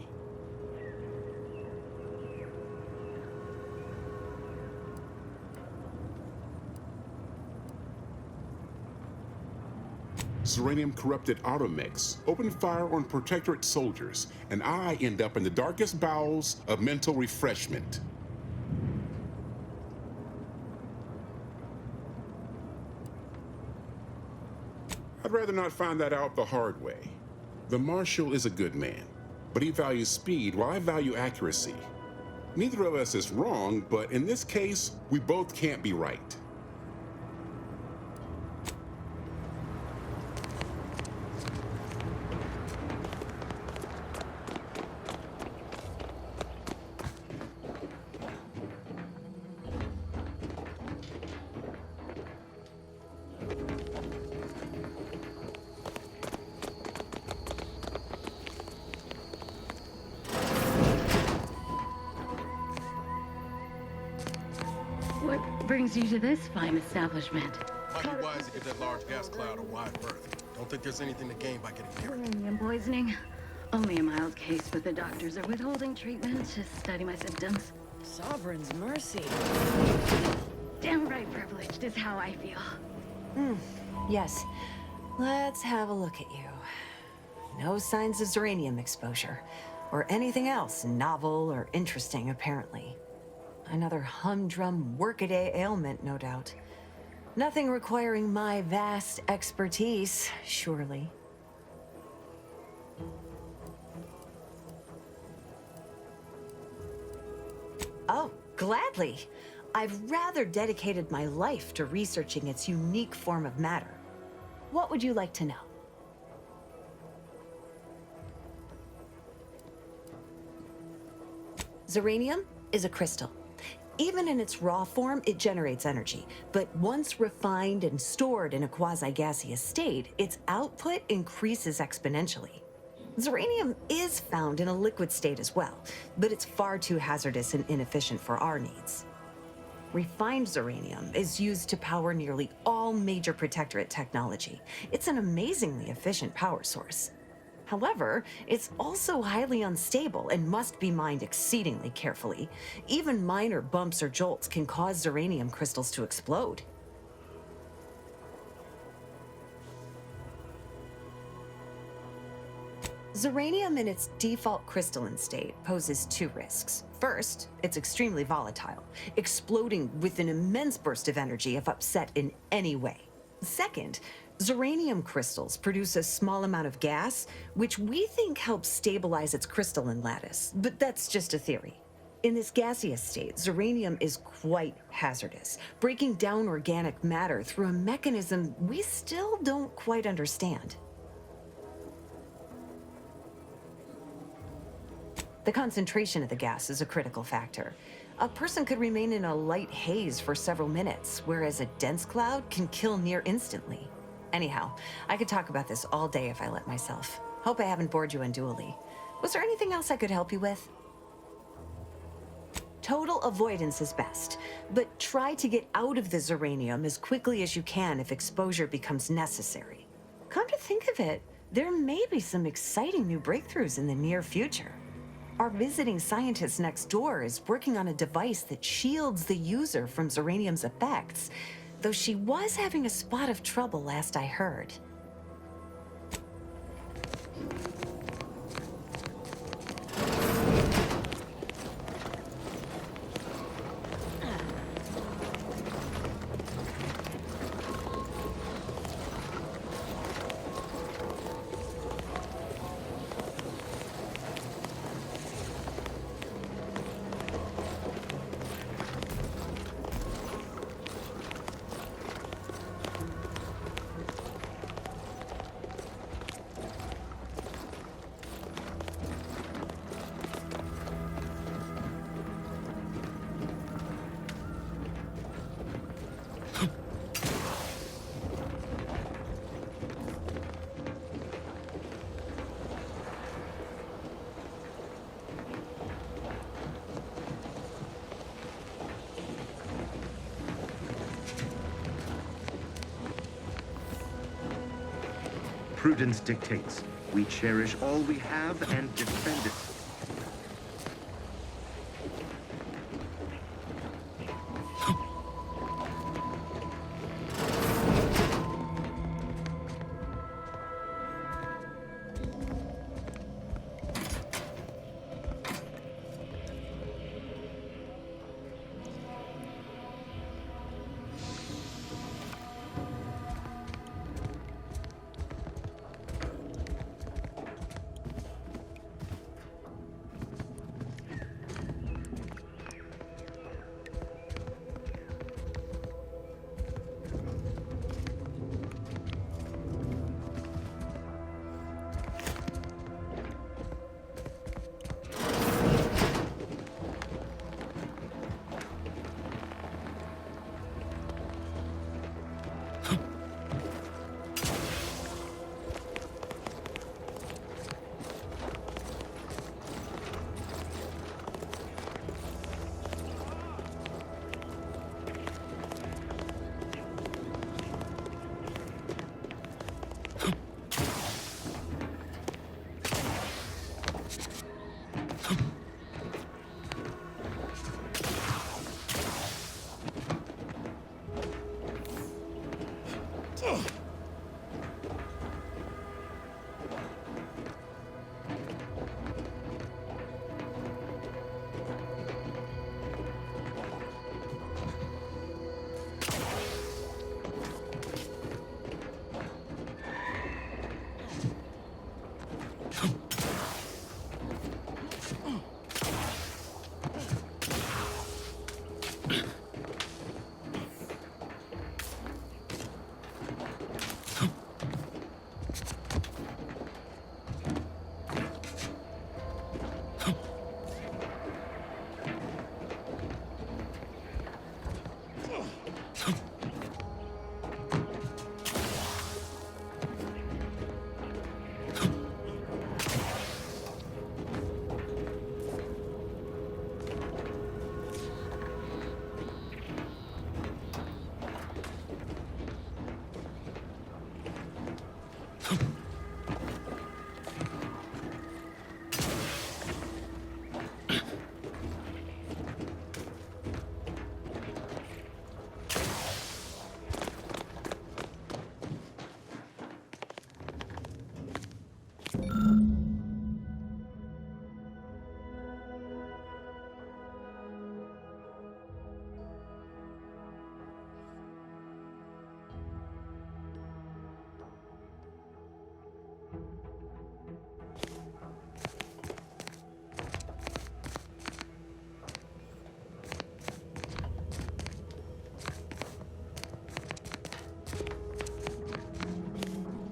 Zeranium corrupted automechs open fire on Protectorate soldiers, and I end up in the darkest bowels of mental refreshment. I'd rather not find that out the hard way. The Marshal is a good man, but he values speed while I value accuracy. Neither of us is wrong, but in this case, we both can't be right. What brings you to this fine establishment? Might be wise to get that large gas cloud a wide berth. Don't think there's anything to gain by getting near it. Uranium poisoning? Only a mild case, but the doctors are withholding treatment to study my symptoms. Sovereign's mercy. Downright privileged is how I feel. Yes. Let's have a look at you. No signs of Zeranium exposure, or anything else novel or interesting, apparently. Another humdrum workaday ailment, no doubt. Nothing requiring my vast expertise, surely. Oh, gladly. I've rather dedicated my life to researching its unique form of matter. What would you like to know? Zeranium is a crystal. Even in its raw form, it generates energy. But once refined and stored in a quasi-gaseous state, its output increases exponentially. Zeranium is found in a liquid state as well, but it's far too hazardous and inefficient for our needs. Refined Zeranium is used to power nearly all major Protectorate technology. It's an amazingly efficient power source. However, it's also highly unstable and must be mined exceedingly carefully. Even minor bumps or jolts can cause Zeranium crystals to explode. Zeranium in its default crystalline state poses 2 risks. First, it's extremely volatile, exploding with an immense burst of energy if upset in any way. Second, Zeranium crystals produce a small amount of gas, which we think helps stabilize its crystalline lattice, but that's just a theory. In this gaseous state, Zeranium is quite hazardous, breaking down organic matter through a mechanism we still don't quite understand. The concentration of the gas is a critical factor. A person could remain in a light haze for several minutes, whereas a dense cloud can kill near instantly. Anyhow, I could talk about this all day if I let myself. Hope I haven't bored you unduly. Was there anything else I could help you with? Total avoidance is best, but try to get out of the Zeranium as quickly as you can if exposure becomes necessary. Come to think of it, there may be some exciting new breakthroughs in the near future. Our visiting scientist next door is working on a device that shields the user from Zeranium's effects, though she was having a spot of trouble last I heard. Prudence dictates. We cherish all we have and defend it.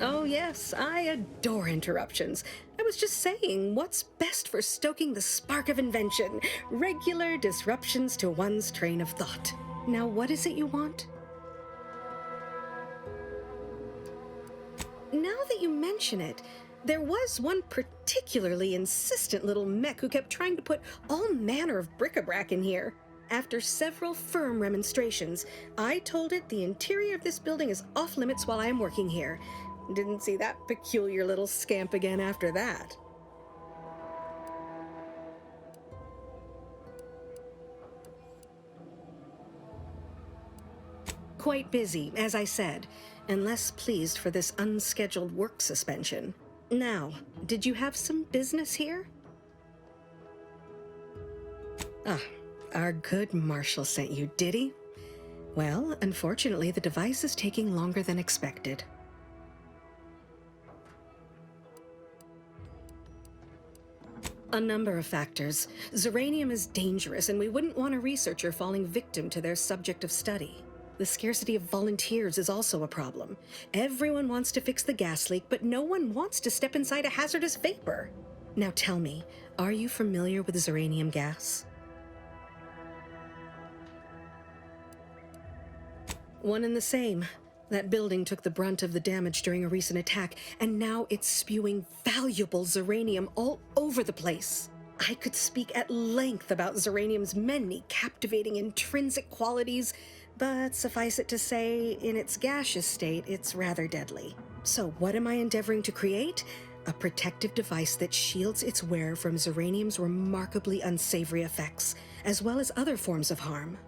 Oh yes, I adore interruptions. I was just saying, what's best for stoking the spark of invention? Regular disruptions to one's train of thought. Now what is it you want? Now that you mention it, there was one particularly insistent little mech who kept trying to put all manner of bric-a-brac in here. After several firm remonstrations, I told it the interior of this building is off limits while I am working here. Didn't see that peculiar little scamp again after that. Quite busy, as I said, and less pleased for this unscheduled work suspension. Now, did you have some business here? Ah, our good Marshal sent you, did he? Well, unfortunately, the device is taking longer than expected. A number of factors. Zeranium is dangerous, and we wouldn't want a researcher falling victim to their subject of study. The scarcity of volunteers is also a problem. Everyone wants to fix the gas leak, but no one wants to step inside a hazardous vapor. Now tell me, are you familiar with zeranium gas? One and the same. That building took the brunt of the damage during a recent attack, and now it's spewing valuable zeranium all over the place. I could speak at length about zeranium's many captivating intrinsic qualities, but suffice it to say, in its gaseous state, it's rather deadly. So what am I endeavoring to create? A protective device that shields its wearer from Zeranium's remarkably unsavory effects, as well as other forms of harm.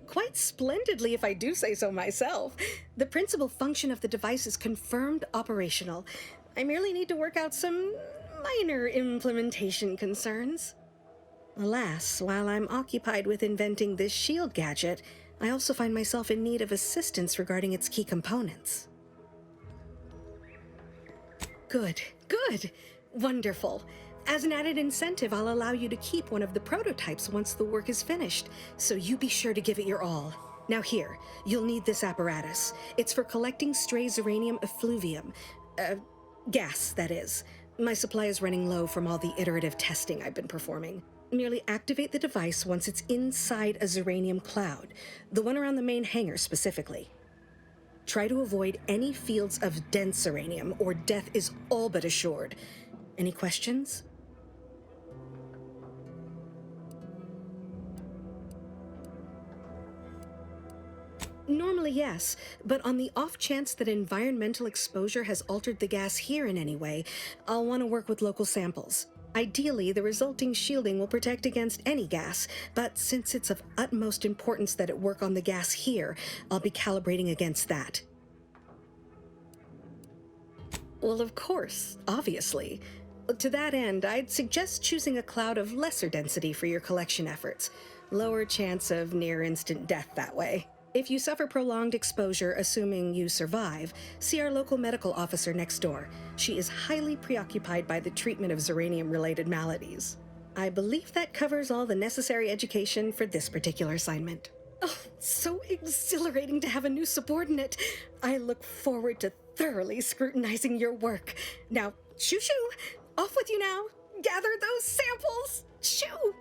Quite splendidly, if I do say so myself. The principal function of the device is confirmed operational. I merely need to work out some minor implementation concerns. Alas, while I'm occupied with inventing this shield gadget, I also find myself in need of assistance regarding its key components. Good. Wonderful. As an added incentive, I'll allow you to keep one of the prototypes once the work is finished, so you be sure to give it your all. Now here, you'll need this apparatus. It's for collecting stray Zeranium effluvium. Gas, that is. My supply is running low from all the iterative testing I've been performing. Merely activate the device once it's inside a Zeranium cloud, the one around the main hangar specifically. Try to avoid any fields of dense Zeranium, or death is all but assured. Any questions? Normally, yes, but on the off chance that environmental exposure has altered the gas here in any way, I'll want to work with local samples. Ideally, the resulting shielding will protect against any gas, but since it's of utmost importance that it work on the gas here, I'll be calibrating against that. Well, of course, obviously. To that end, I'd suggest choosing a cloud of lesser density for your collection efforts. Lower chance of near-instant death that way. If you suffer prolonged exposure, assuming you survive, see our local medical officer next door. She is highly preoccupied by the treatment of Zeranium-related maladies. I believe that covers all the necessary education for this particular assignment. Oh, so exhilarating to have a new subordinate. I look forward to thoroughly scrutinizing your work. Now, shoo-shoo! Off with you now! Gather those samples! Shoo!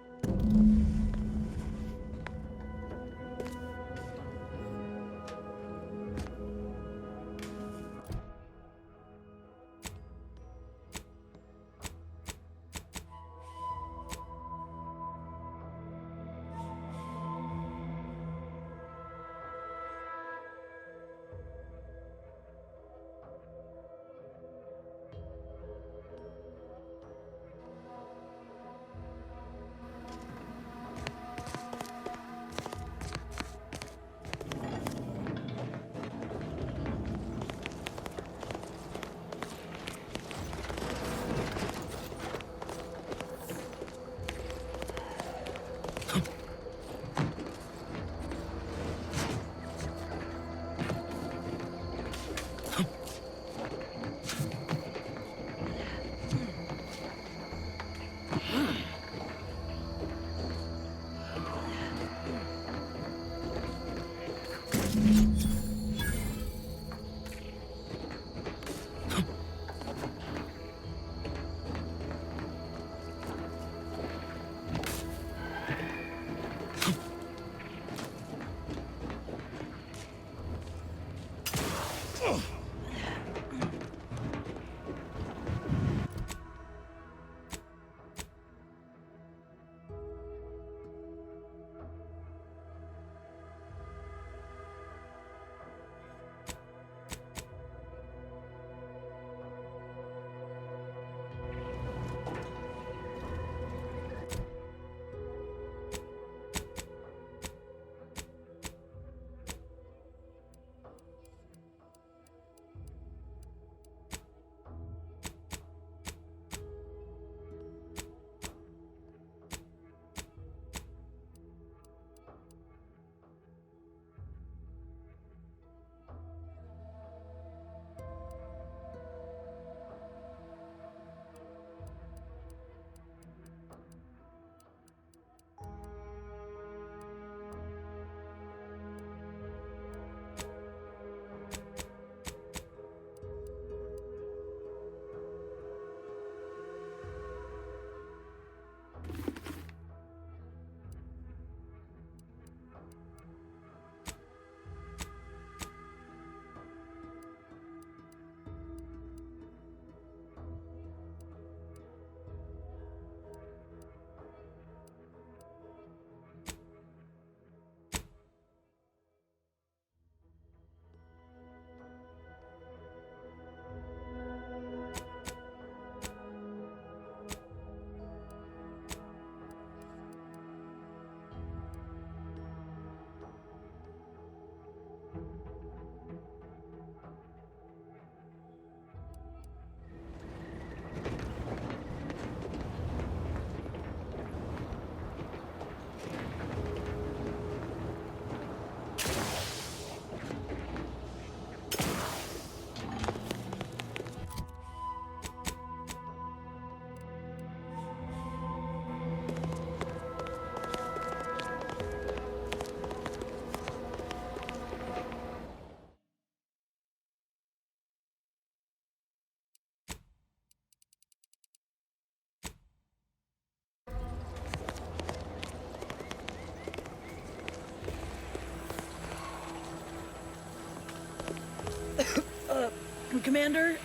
Commander.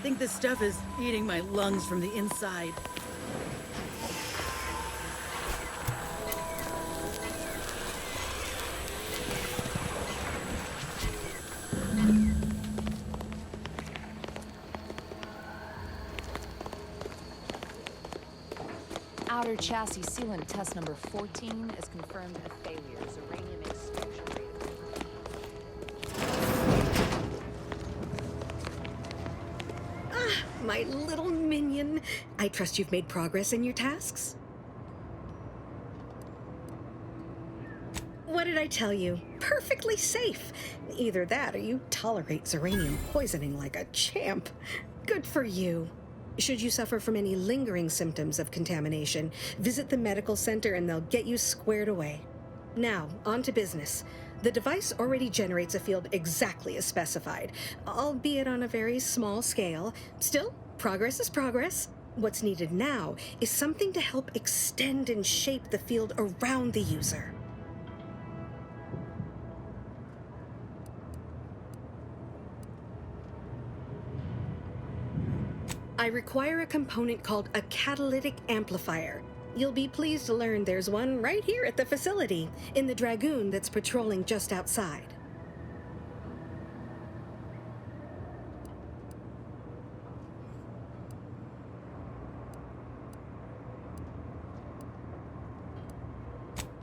Think this stuff is eating my lungs from the inside. Outer chassis sealant test number 14 is confirmed a failure. Uranium explosion rate. My little minion. I trust you've made progress in your tasks? What did I tell you? Perfectly safe. Either that or you tolerate Zeranium poisoning like a champ. Good for you. Should you suffer from any lingering symptoms of contamination, visit the medical center and they'll get you squared away. Now, on to business. The device already generates a field exactly as specified, albeit on a very small scale. Still, progress is progress. What's needed now is something to help extend and shape the field around the user. I require a component called a catalytic amplifier. You'll be pleased to learn there's one right here at the facility, in the Dragoon that's patrolling just outside.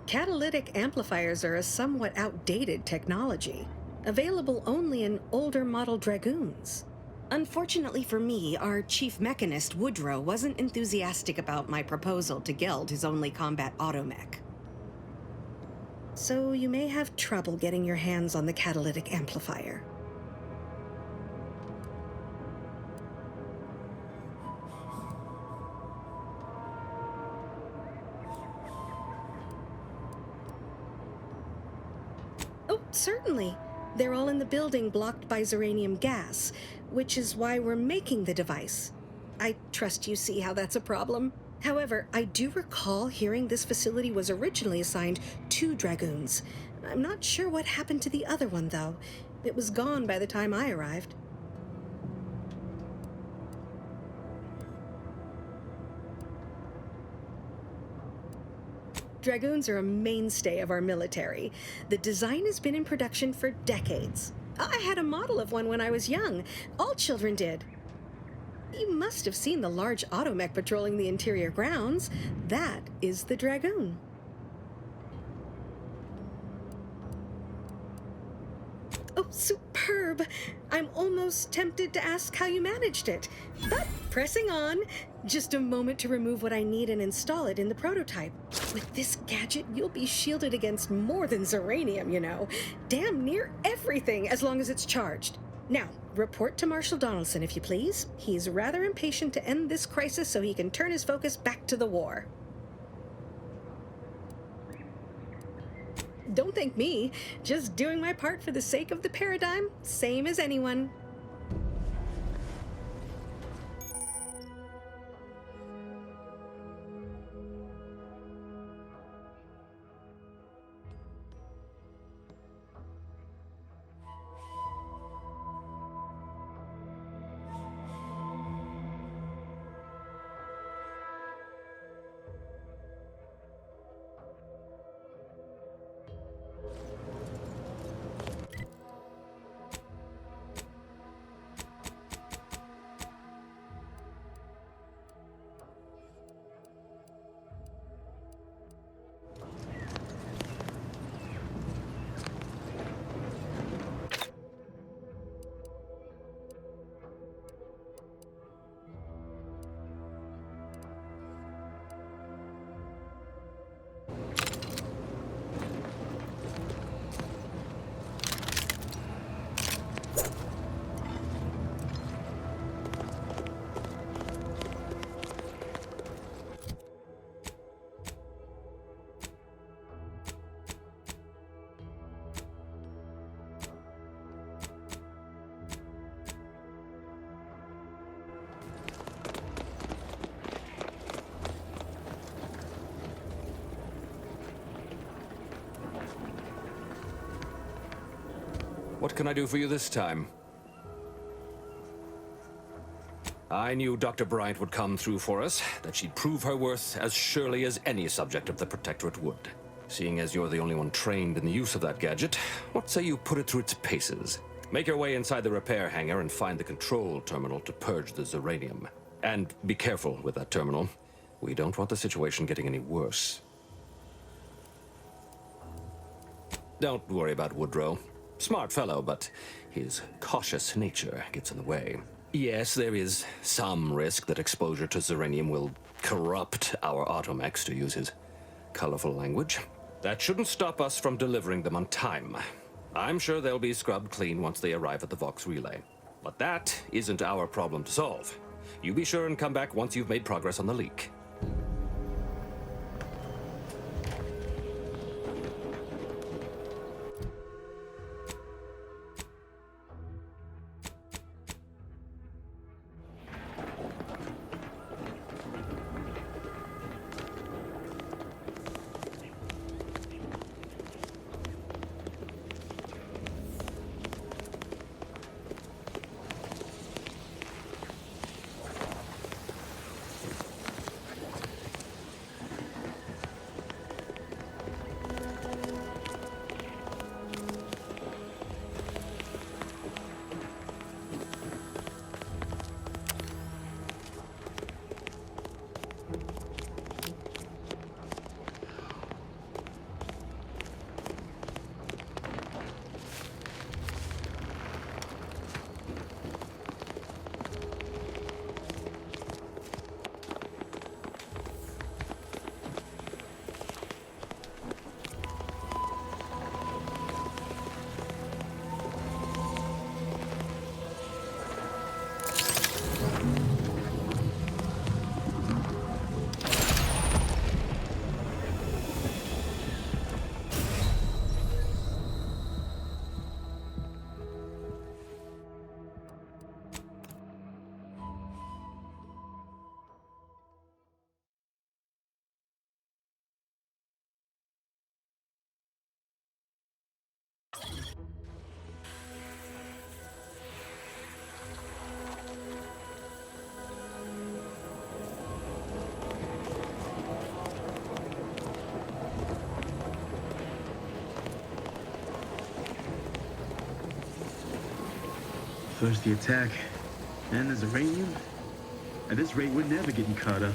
Catalytic amplifiers are a somewhat outdated technology, available only in older model Dragoons. Unfortunately for me, our chief mechanist, Woodrow, wasn't enthusiastic about my proposal to gild his only combat automech. So you may have trouble getting your hands on the catalytic amplifier. Oh, certainly. They're all in the building blocked by Zeranium gas, which is why we're making the device. I trust you see how that's a problem. However, I do recall hearing this facility was originally assigned 2 Dragoons. I'm not sure what happened to the other one, though. It was gone by the time I arrived. Dragoons are a mainstay of our military. The design has been in production for decades. I had a model of one when I was young. All children did. You must have seen the large automech patrolling the interior grounds. That is the Dragoon. Oh, superb! I'm almost tempted to ask how you managed it. But pressing on, just a moment to remove what I need and install it in the prototype. With this gadget, you'll be shielded against more than Zeranium, you know. Damn near everything, as long as it's charged. Now, report to Marshal Donaldson, if you please. He's rather impatient to end this crisis so he can turn his focus back to the war. Don't thank me. Just doing my part for the sake of the paradigm, same as anyone. What can I do for you this time? I knew Dr. Bryant would come through for us, that she'd prove her worth as surely as any subject of the Protectorate would. Seeing as you're the only one trained in the use of that gadget, what say you put it through its paces? Make your way inside the repair hangar and find the control terminal to purge the Zeranium. And be careful with that terminal. We don't want the situation getting any worse. Don't worry about Woodrow. Smart fellow, but his cautious nature gets in the way. Yes, there is some risk that exposure to Zeranium will corrupt our automechs, to use his colorful language. That shouldn't stop us from delivering them on time. I'm sure they'll be scrubbed clean once they arrive at the Vox relay. But that isn't our problem to solve. You be sure and come back once you've made progress on the leak. First the attack, then there's uranium. At this rate, we're never getting caught up.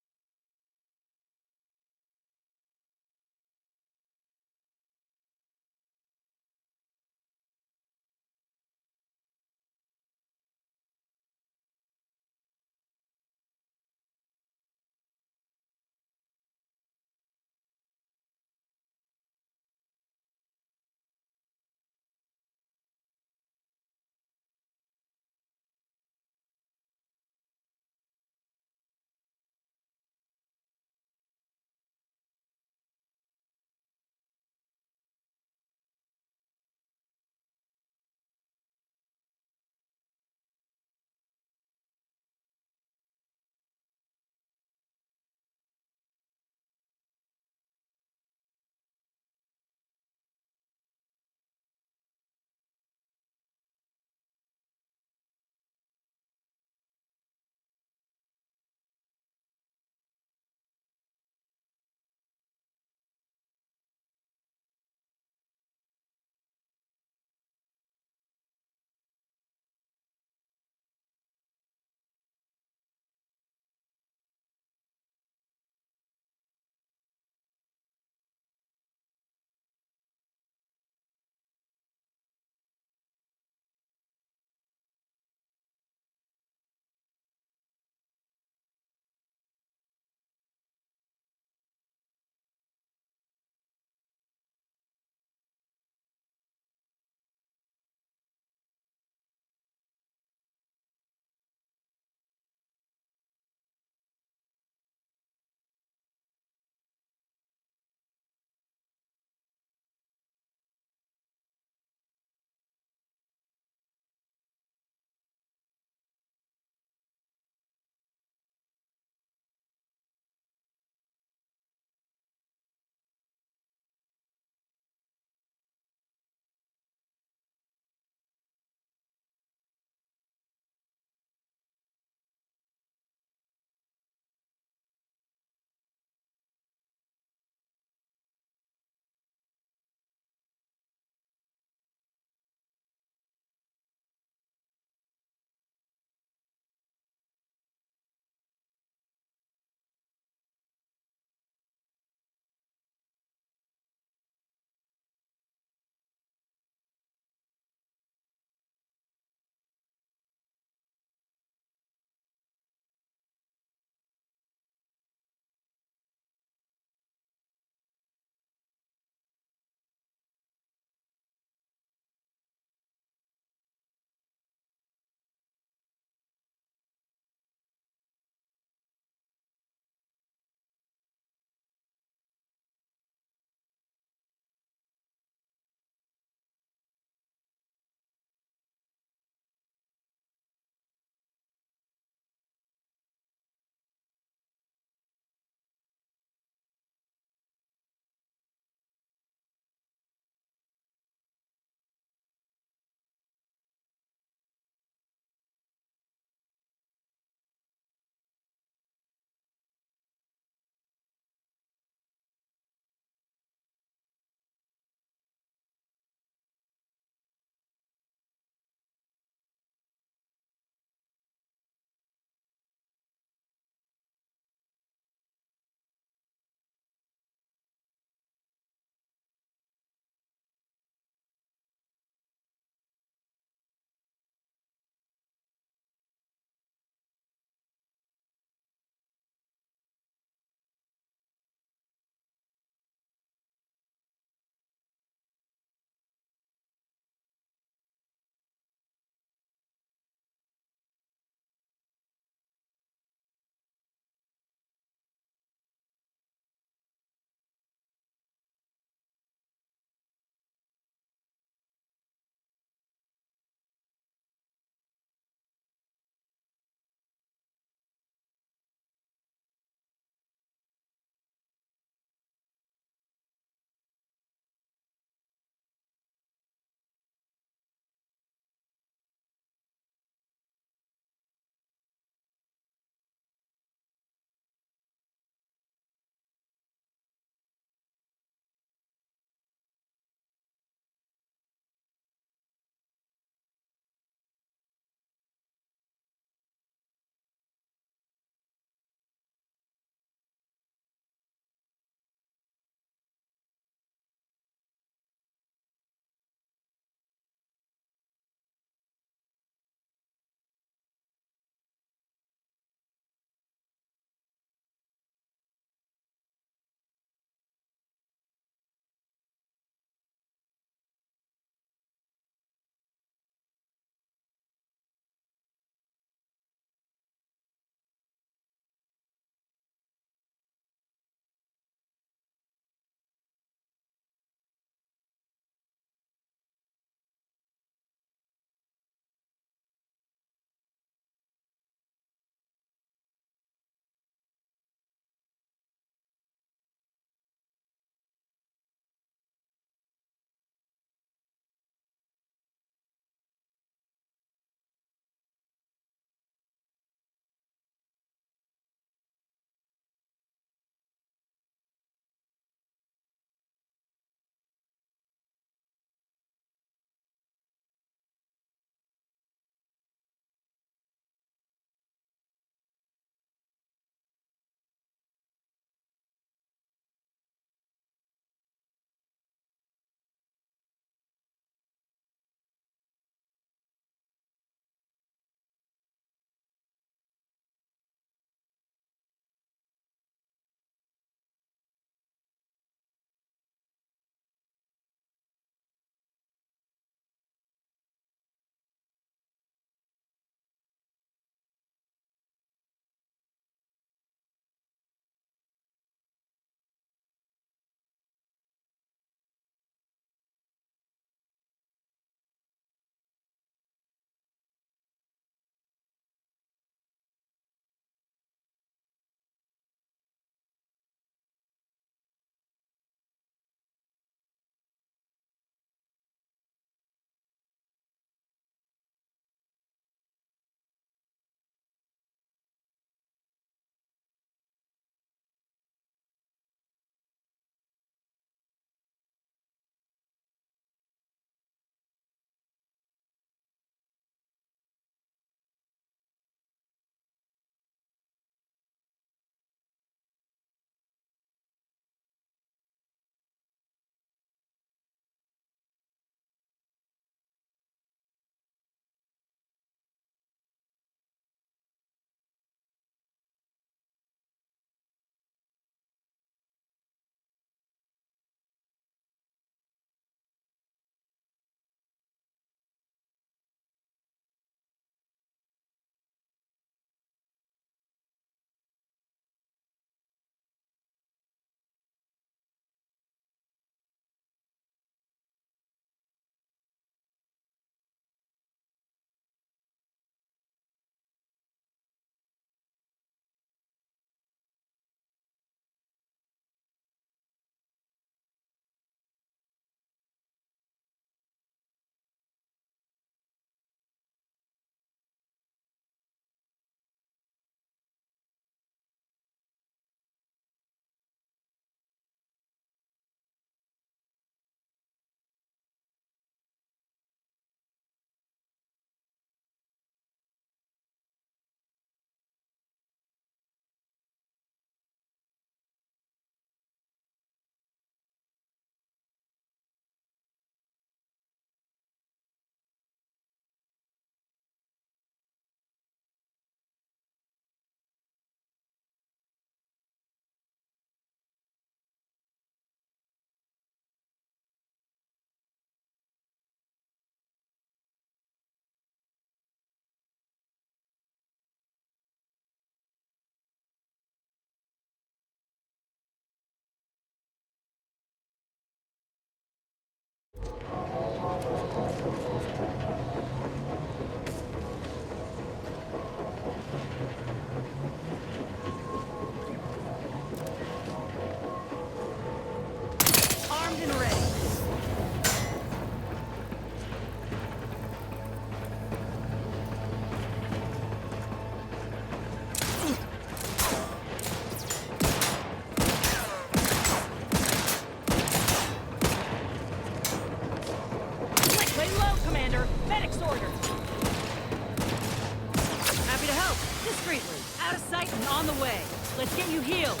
on the way. Let's get you healed.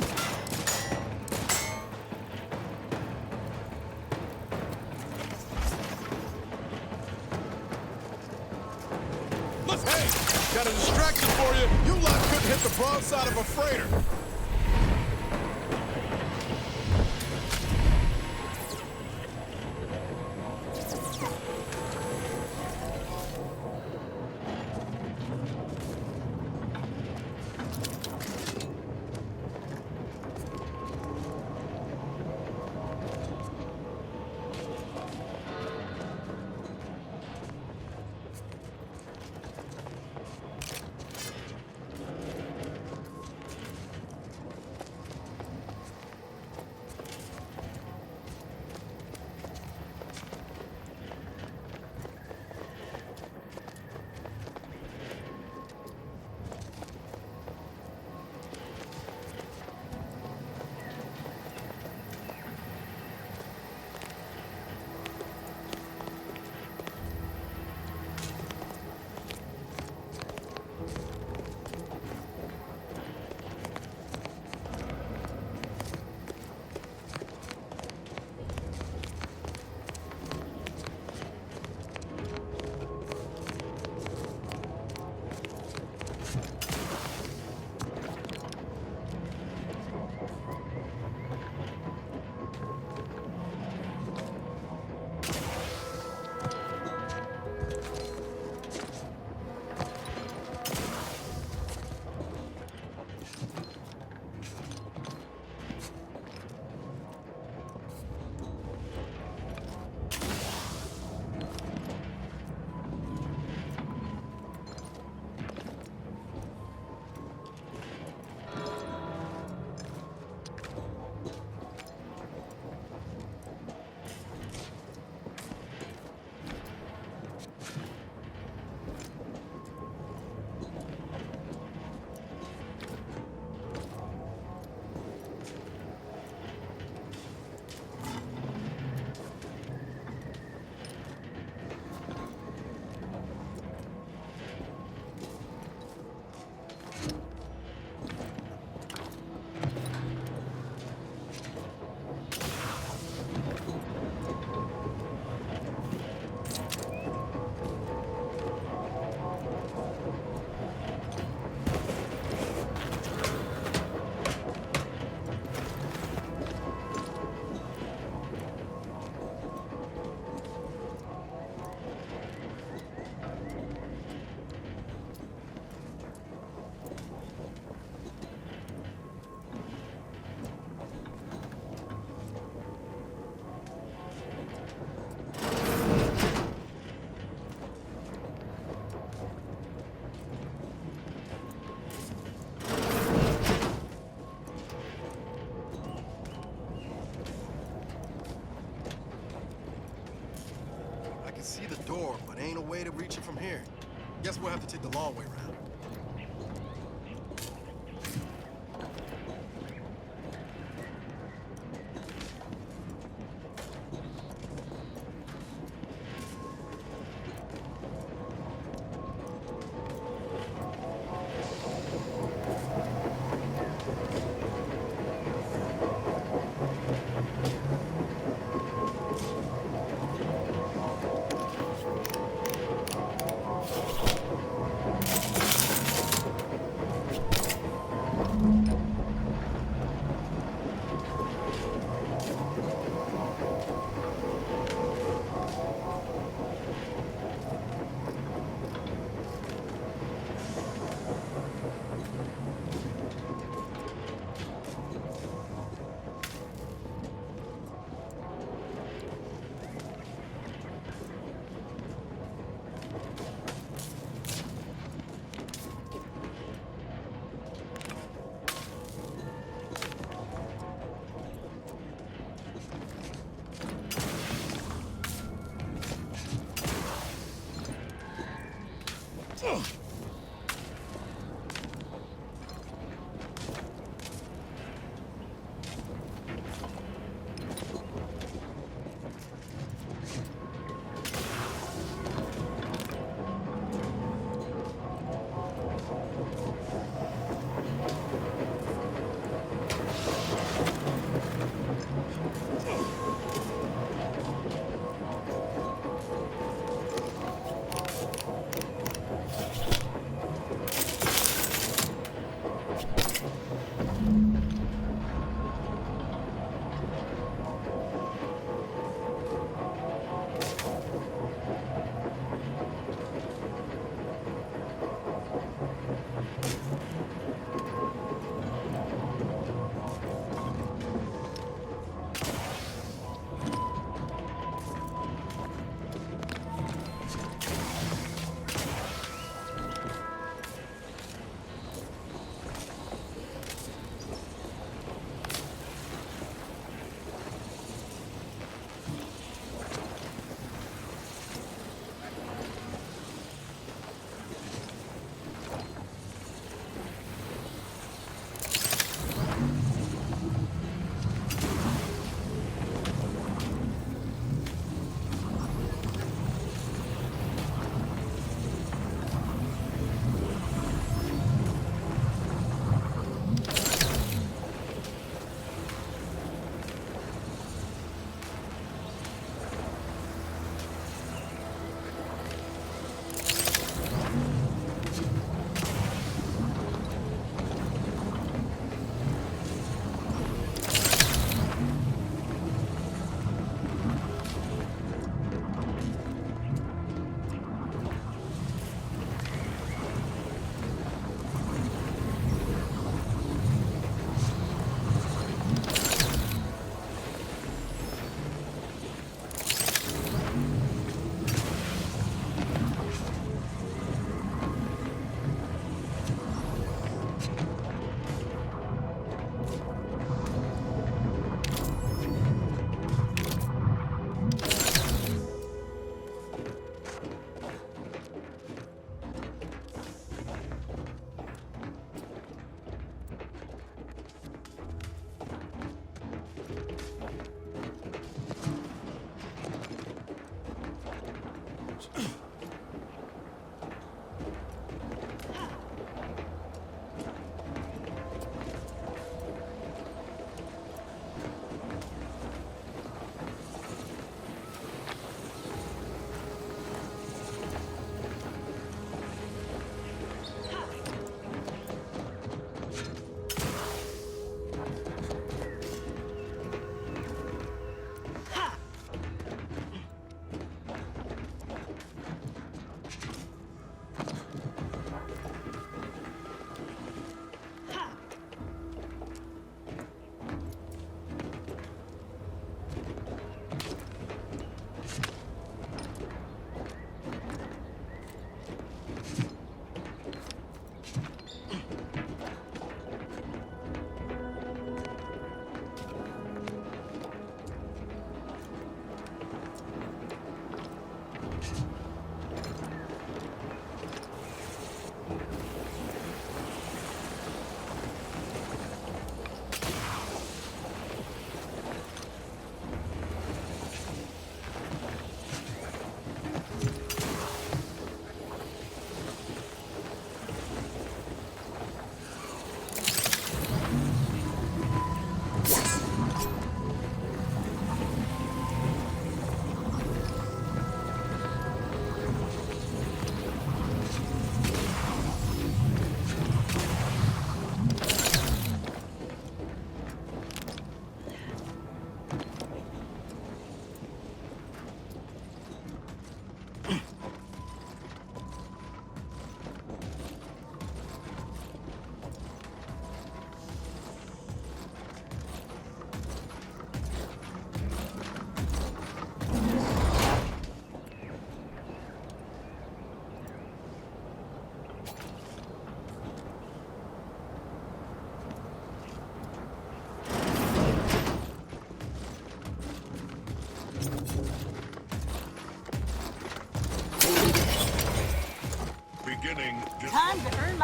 Hey, got a distraction for you. You lot couldn't hit the broadside of a freighter. See the door, but ain't a way to reach it from here. Guess we'll have to take the long way around.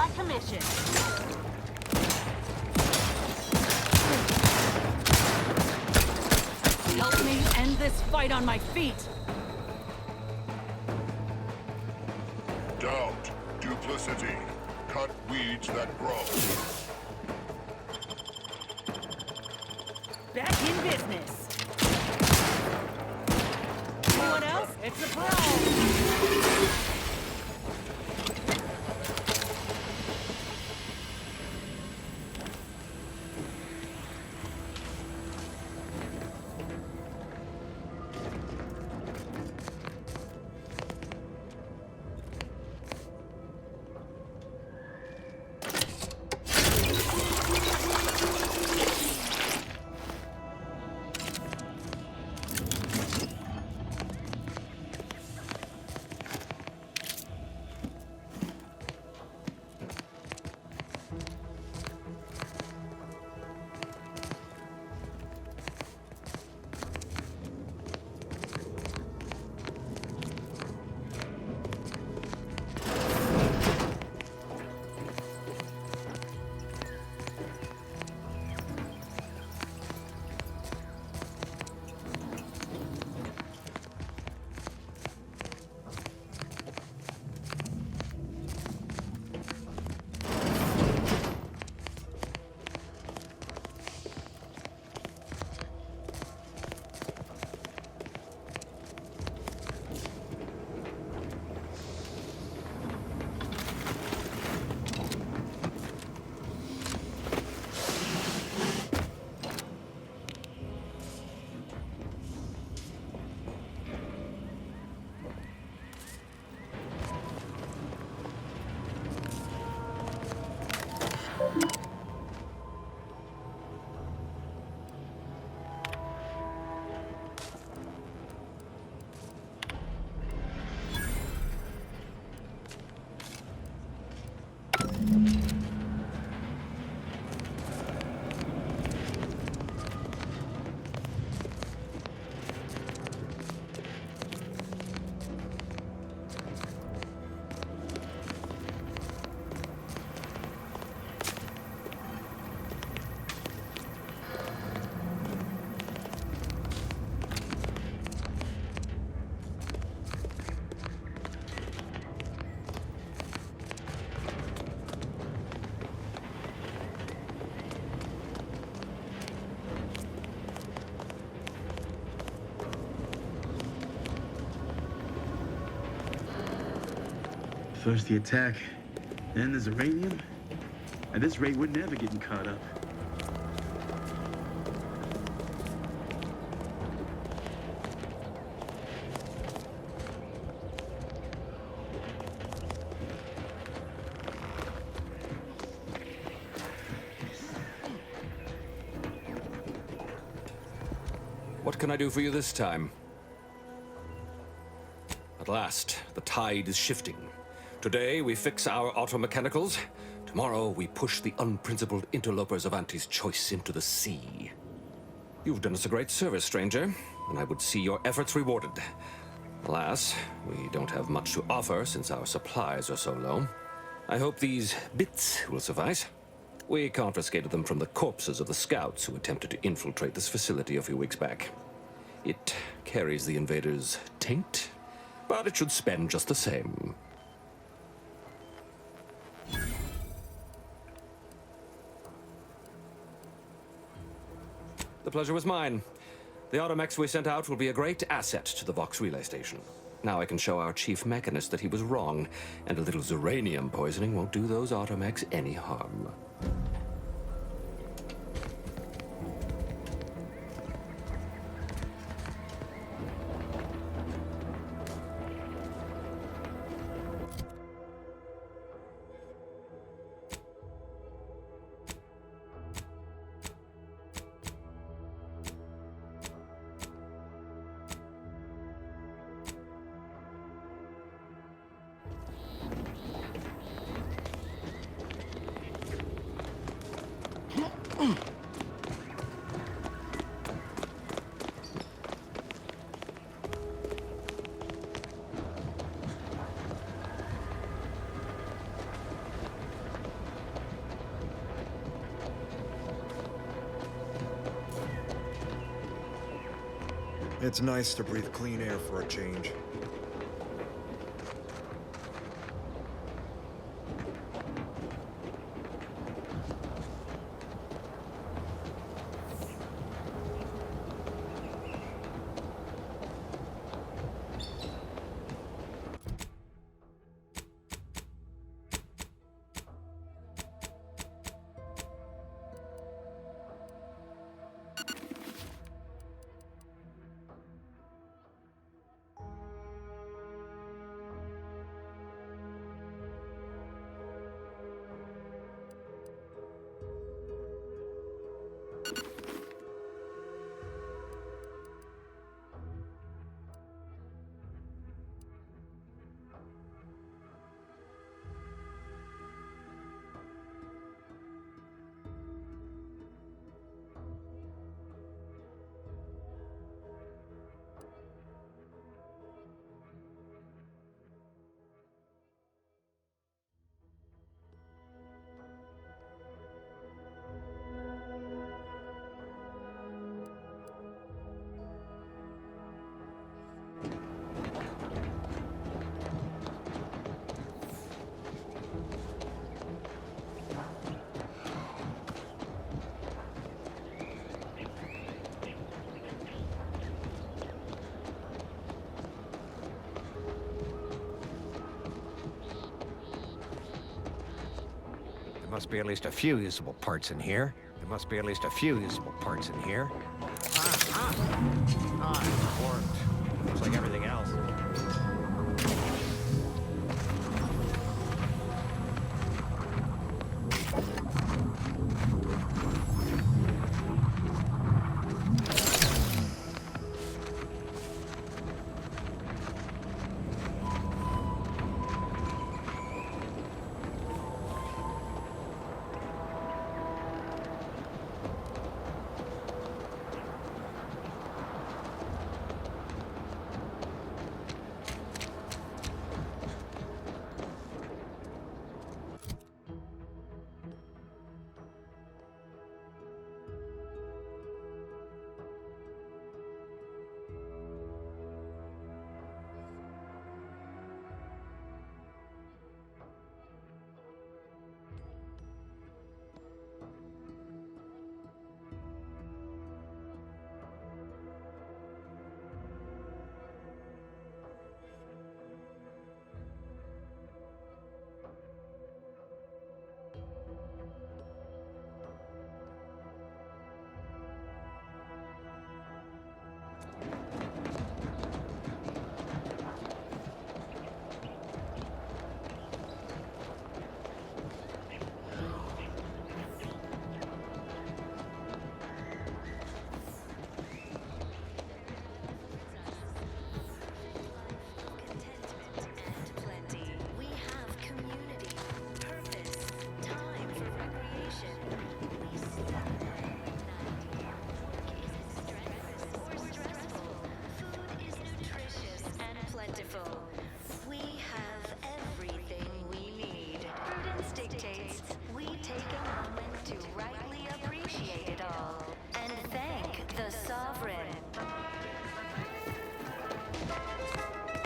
my commission. Help me end this fight on my feet. Doubt, duplicity, cut weeds that grow. Back in business. Anyone else? It's a brawl. First the attack, then the Zeranium. At this rate, we're never getting caught up. What can I do for you this time? At last, the tide is shifting. Today, we fix our automechanicals. Tomorrow, we push the unprincipled interlopers of Auntie's choice into the sea. You've done us a great service, stranger, and I would see your efforts rewarded. Alas, we don't have much to offer since our supplies are so low. I hope these bits will suffice. We confiscated them from the corpses of the scouts who attempted to infiltrate this facility a few weeks back. It carries the invaders' taint, but it should spend just the same. The pleasure was mine. The automechs we sent out will be a great asset to the Vox relay station. Now I can show our chief mechanist that he was wrong, and a little Zeranium poisoning won't do those automechs any harm. It's nice to breathe clean air for a change. There must be at least a few usable parts in here. There must be at least a few usable parts in here. It worked. Looks like everything else.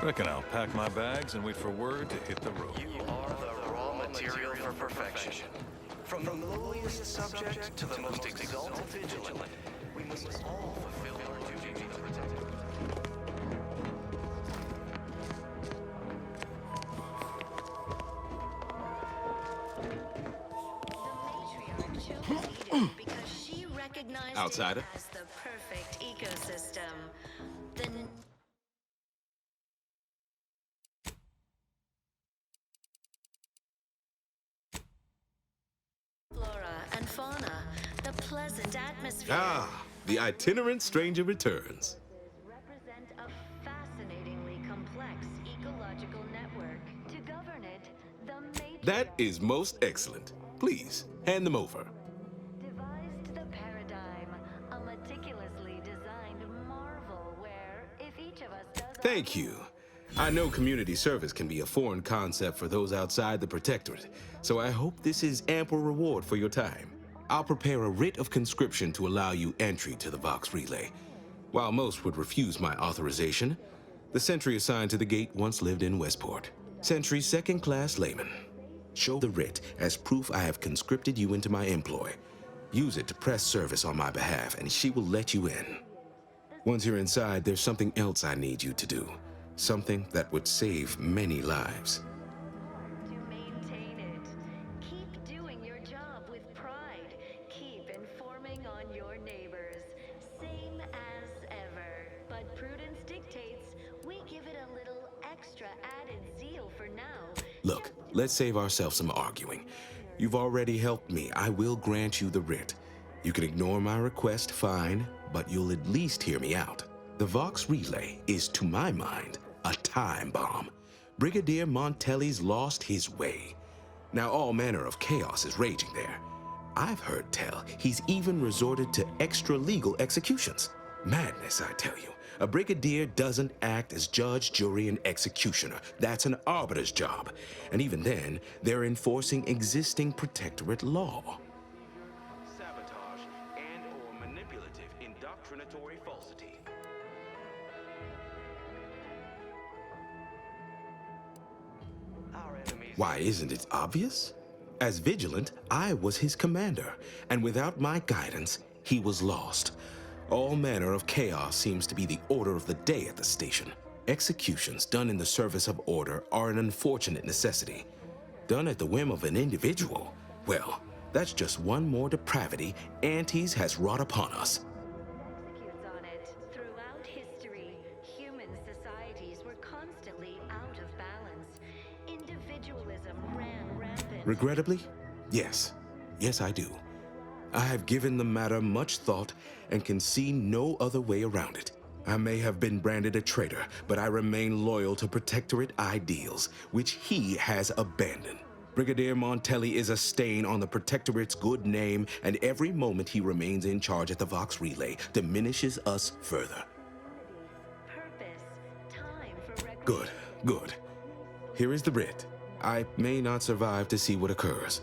Reckon I'll pack my bags and wait for word to hit the road. You are the raw material for perfection. From the lowliest subject to the most exalted vigilant, we must all fulfill our duty to the protector. Because she recognized Outsider. it as the perfect ecosystem. The flora and fauna, the pleasant atmosphere. Ah, the itinerant stranger returns. Represent a fascinatingly complex ecological network. To govern it, the matriarch That is most excellent. Please, hand them over. devised the paradigm, a meticulously designed marvel where, if each of us does Thank you. I know community service can be a foreign concept for those outside the Protectorate, so I hope this is ample reward for your time. I'll prepare a writ of conscription to allow you entry to the Vox Relay. While most would refuse my authorization, the sentry assigned to the gate once lived in Westport. Sentry second-class layman. Show the writ as proof I have conscripted you into my employ. Use it to press service on my behalf, and she will let you in. Once you're inside, there's something else I need you to do. Something that would save many lives. To maintain it. Keep doing your job with pride. Keep informing on your neighbors. Same as ever. But prudence dictates we give it a little extra added zeal for now. Look, let's save ourselves some arguing. You've already helped me. I will grant you the writ. You can ignore my request, fine, but you'll at least hear me out. The Vox Relay is, to my mind, a time bomb. Brigadier Montelli's lost his way. Now all manner of chaos is raging there. I've heard tell he's even resorted to extra-legal executions. Madness, I tell you. A brigadier doesn't act as judge, jury, and executioner. That's an arbiter's job. And even then, they're enforcing existing protectorate law. Sabotage and/or manipulative indoctrinatory falsity. Why, isn't it obvious? As vigilant, I was his commander, and without my guidance, he was lost. All manner of chaos seems to be the order of the day at the station. Executions done in the service of order are an unfortunate necessity. Done at the whim of an individual, well, that's just one more depravity Antes has wrought upon us. Executes on it. Throughout history, human societies were constantly out of balance. Individualism ran rampant. Regrettably, yes. Yes, I do. I have given the matter much thought and can see no other way around it. I may have been branded a traitor, but I remain loyal to Protectorate ideals, which he has abandoned. Brigadier Montelli is a stain on the Protectorate's good name, and every moment he remains in charge at the Vox Relay diminishes us further. Good, good. Here is the writ. I may not survive to see what occurs,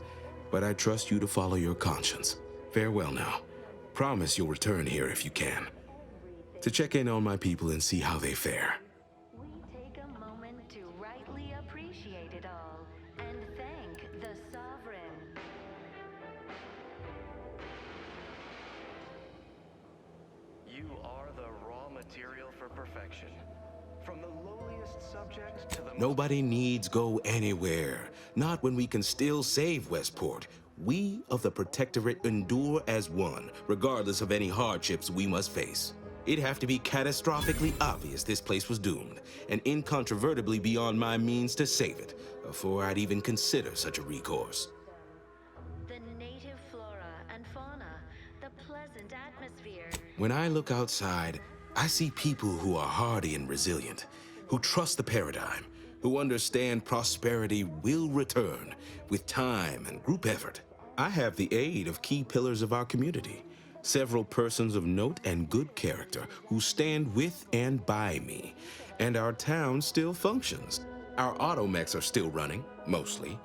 but I trust you to follow your conscience. Farewell now. Promise you'll return here if you can, to check in on my people and see how they fare. We take a moment to rightly appreciate it all and thank the Sovereign. You are the raw material for perfection. From the lowliest subject to the Nobody needs go anywhere. Not when we can still save Westport. We of the Protectorate endure as one, regardless of any hardships we must face. It'd have to be catastrophically obvious this place was doomed, and incontrovertibly beyond my means to save it, before I'd even consider such a recourse. The native flora and fauna, the pleasant atmosphere. When I look outside, I see people who are hardy and resilient, who trust the paradigm, who understand prosperity will return with time and group effort. I have the aid of key pillars of our community, several persons of note and good character who stand with and by me, and our town still functions. Our automechs are still running, mostly.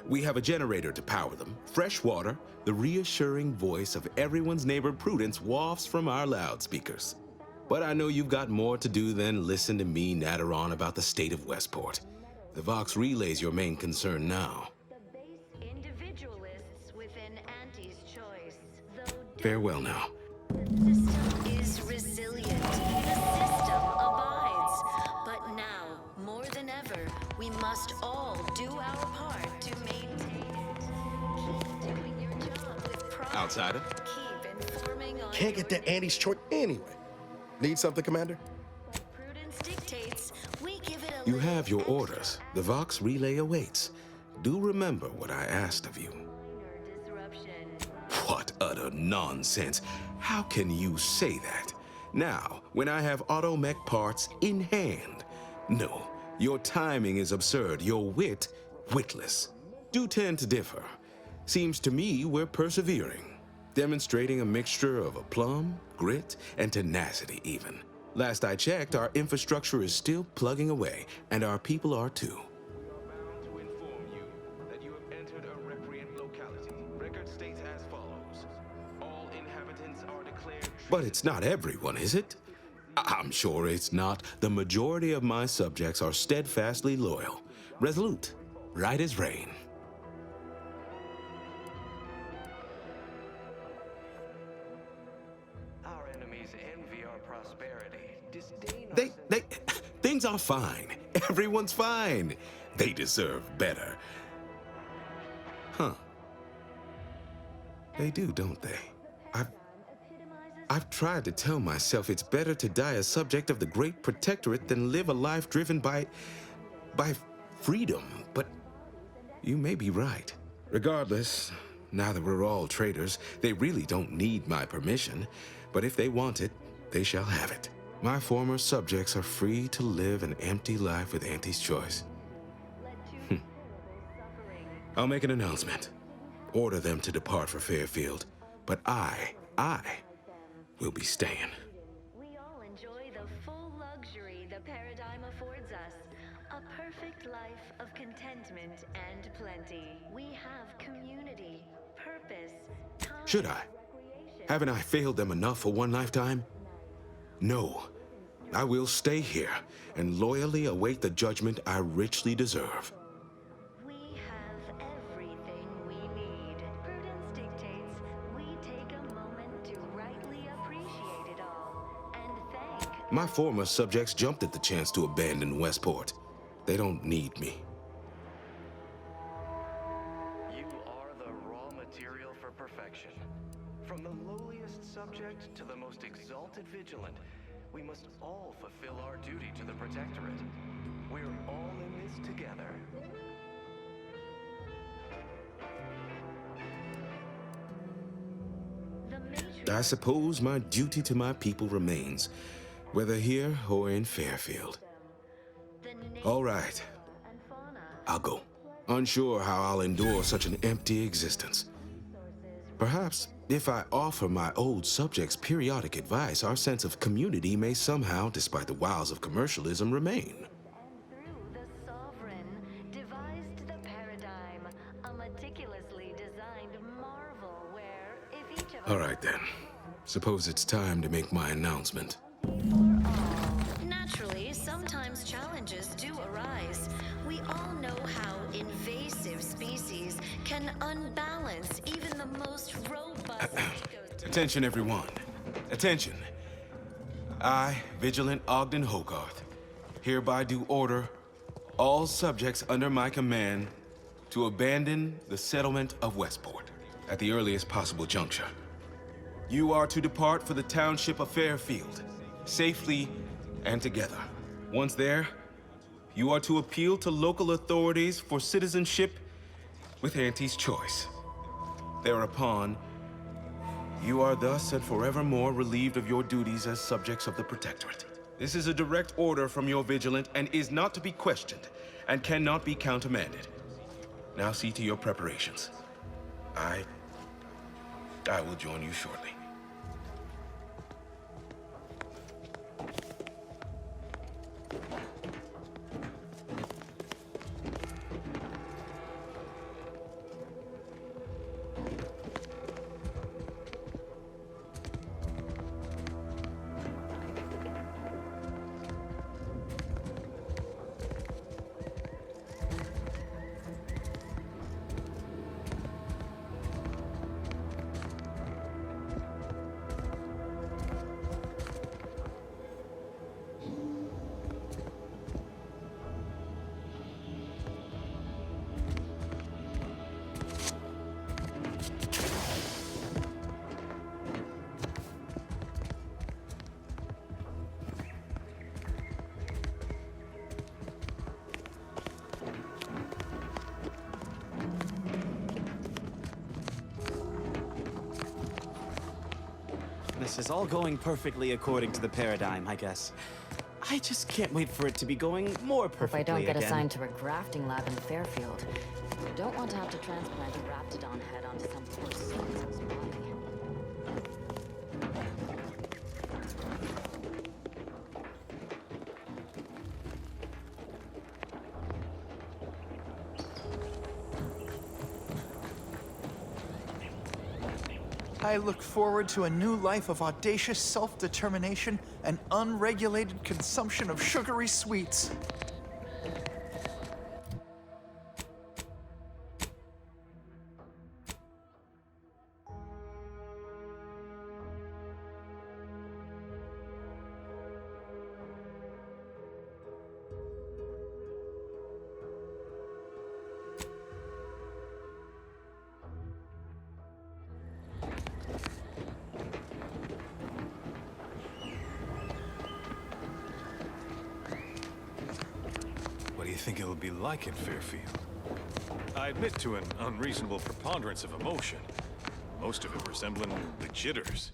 We have a generator to power them, fresh water, the reassuring voice of everyone's neighbor Prudence wafts from our loudspeakers. But I know you've got more to do than listen to me natter on about the state of Westport. The Vox Relay's your main concern now. Individualists within Auntie's choice, though Farewell now. the system is resilient. The system abides. But now, more than ever, we must all do our part to maintain it. Keep doing your job with pride. Outsider? Keep informing on Can't get that Andy's choice anyway. Need something, Commander? prudence dictates. We give it a You have your orders. The Vox Relay awaits. Do remember what I asked of you. disruption. What utter nonsense. How can you say that? Now, when I have automech parts in hand. No, your timing is absurd. Your wit, witless. Do tend to differ. Seems to me we're persevering. Demonstrating a mixture of aplomb, grit, and tenacity even. Last I checked, our infrastructure is still plugging away, and our people are too. But it's not everyone, is it? I'm sure it's not. The majority of my subjects are steadfastly loyal, resolute, right as rain. Our enemies envy our prosperity, disdain Things are fine. Everyone's fine. They deserve better. Huh. They do, don't they? I've tried to tell myself it's better to die a subject of the Great Protectorate than live a life driven by freedom, but you may be right. Regardless, now that we're all traitors, they really don't need my permission, but if they want it, they shall have it. My former subjects are free to live an empty life with Auntie's choice. I'll make an announcement. Order them to depart for Fairfield, but I will be staying. We all enjoy the full luxury the paradigm affords us. A perfect life of contentment and plenty. We have community, purpose, time. Should I? Haven't I failed them enough for one lifetime? No. I will stay here and loyally await the judgment I richly deserve. We have everything we need. Prudence dictates we take a moment to rightly appreciate it all and thank. My former subjects jumped at the chance to abandon Westport. They don't need me. You are the raw material for perfection. From the lowliest subject to the most exalted vigilant, we must all fulfill our duty to the Protectorate. We're all in this together. I suppose my duty to my people remains, whether here or in Fairfield. All right. I'll go. Unsure how I'll endure such an empty existence. Perhaps, if I offer my old subjects periodic advice, our sense of community may somehow, despite the wiles of commercialism, remain. The Sovereign devised the paradigm, a meticulously designed marvel where, if each of us... All right, then. Suppose it's time to make my announcement. Naturally, sometimes challenges do arise. We all know how invasive species can unbalance even the most robust ecosystems. Attention, everyone. Attention. I, Vigilant Ogden Hogarth, hereby do order all subjects under my command to abandon the settlement of Westport at the earliest possible juncture. You are to depart for the township of Fairfield, safely and together. Once there, you are to appeal to local authorities for citizenship with Auntie's choice. Thereupon, you are thus and forevermore relieved of your duties as subjects of the Protectorate. This is a direct order from your Vigilant and is not to be questioned and cannot be countermanded. Now see to your preparations. I will join you shortly. This is all going perfectly according to the paradigm, I guess. I just can't wait for it to be going more perfectly Hope I don't get again. assigned to a grafting lab in Fairfield. Don't want to have to transplant a raptidon head onto some poor so-and-so's body. I look forward to a new life of audacious self-determination and unregulated consumption of sugary sweets. What do you think it'll be like in Fairfield? I admit to an unreasonable preponderance of emotion, most of it resembling the jitters.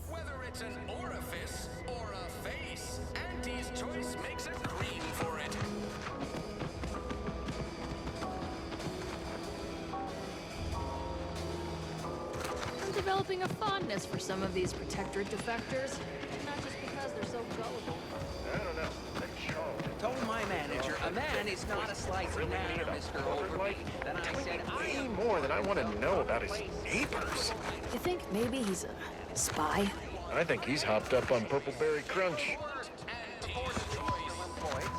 Whether it's an orifice or a face, Auntie's choice makes a green for it. I'm developing a fondness for some of these protectorate defectors, not just because they're so gullible. I don't know. Told my manager, a man is not a slice of banana, Mr. Overby. Then I said, I am more than I want to know about his neighbors. You think maybe he's a spy? I think he's hopped up on Purpleberry Crunch.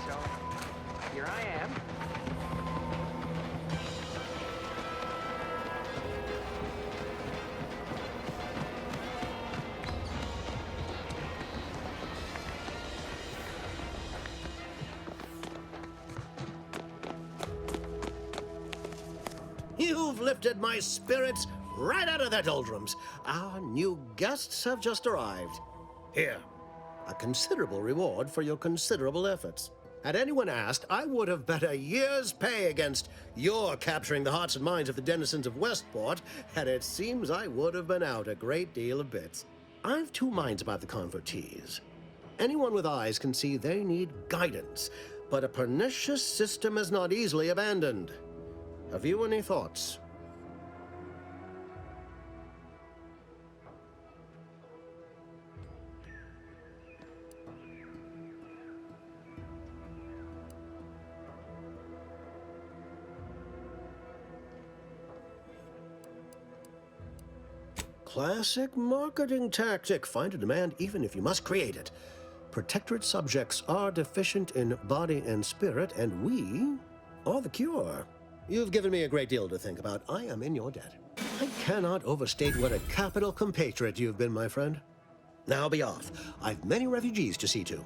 So, here I am. You've lifted my spirits right out of their doldrums. Our new guests have just arrived. Here, a considerable reward for your considerable efforts. Had anyone asked, I would have bet a year's pay against your capturing the hearts and minds of the denizens of Westport, and it seems I would have been out a great deal of bits. I've two minds about the convertees. Anyone with eyes can see they need guidance, but a pernicious system is not easily abandoned. Have you any thoughts? Classic marketing tactic. Find a demand even if you must create it. Protectorate subjects are deficient in body and spirit, and we are the cure. You've given me a great deal to think about. I am in your debt. I cannot overstate what a capital compatriot you've been, my friend. Now be off. I've many refugees to see to.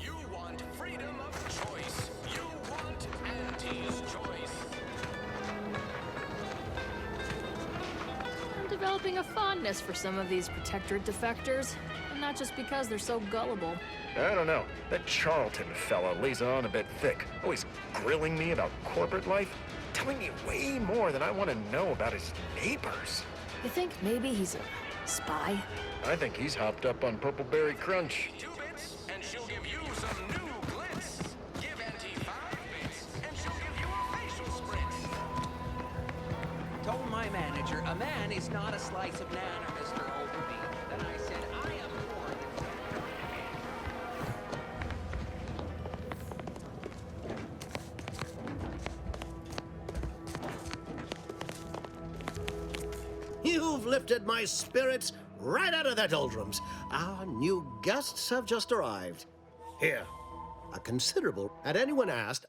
You want freedom of choice. You want Auntie's choice. I'm developing a fondness for some of these protectorate defectors, and not just because they're so gullible. I don't know. That Charlton fella lays on a bit thick. Always grilling me about corporate life. Telling me way more than I want to know about his neighbors. You think maybe he's a spy? I think he's hopped up on Purpleberry Crunch. 2 bits, and she'll give you some new glitz. Give Auntie 5 bits, and she'll give you a facial sprint. Told my manager, a man is not a slice of banana, Mr. Overby. Then I said, I am lifted my spirits right out of their doldrums. Our new guests have just arrived. Here, a considerable... Had anyone asked,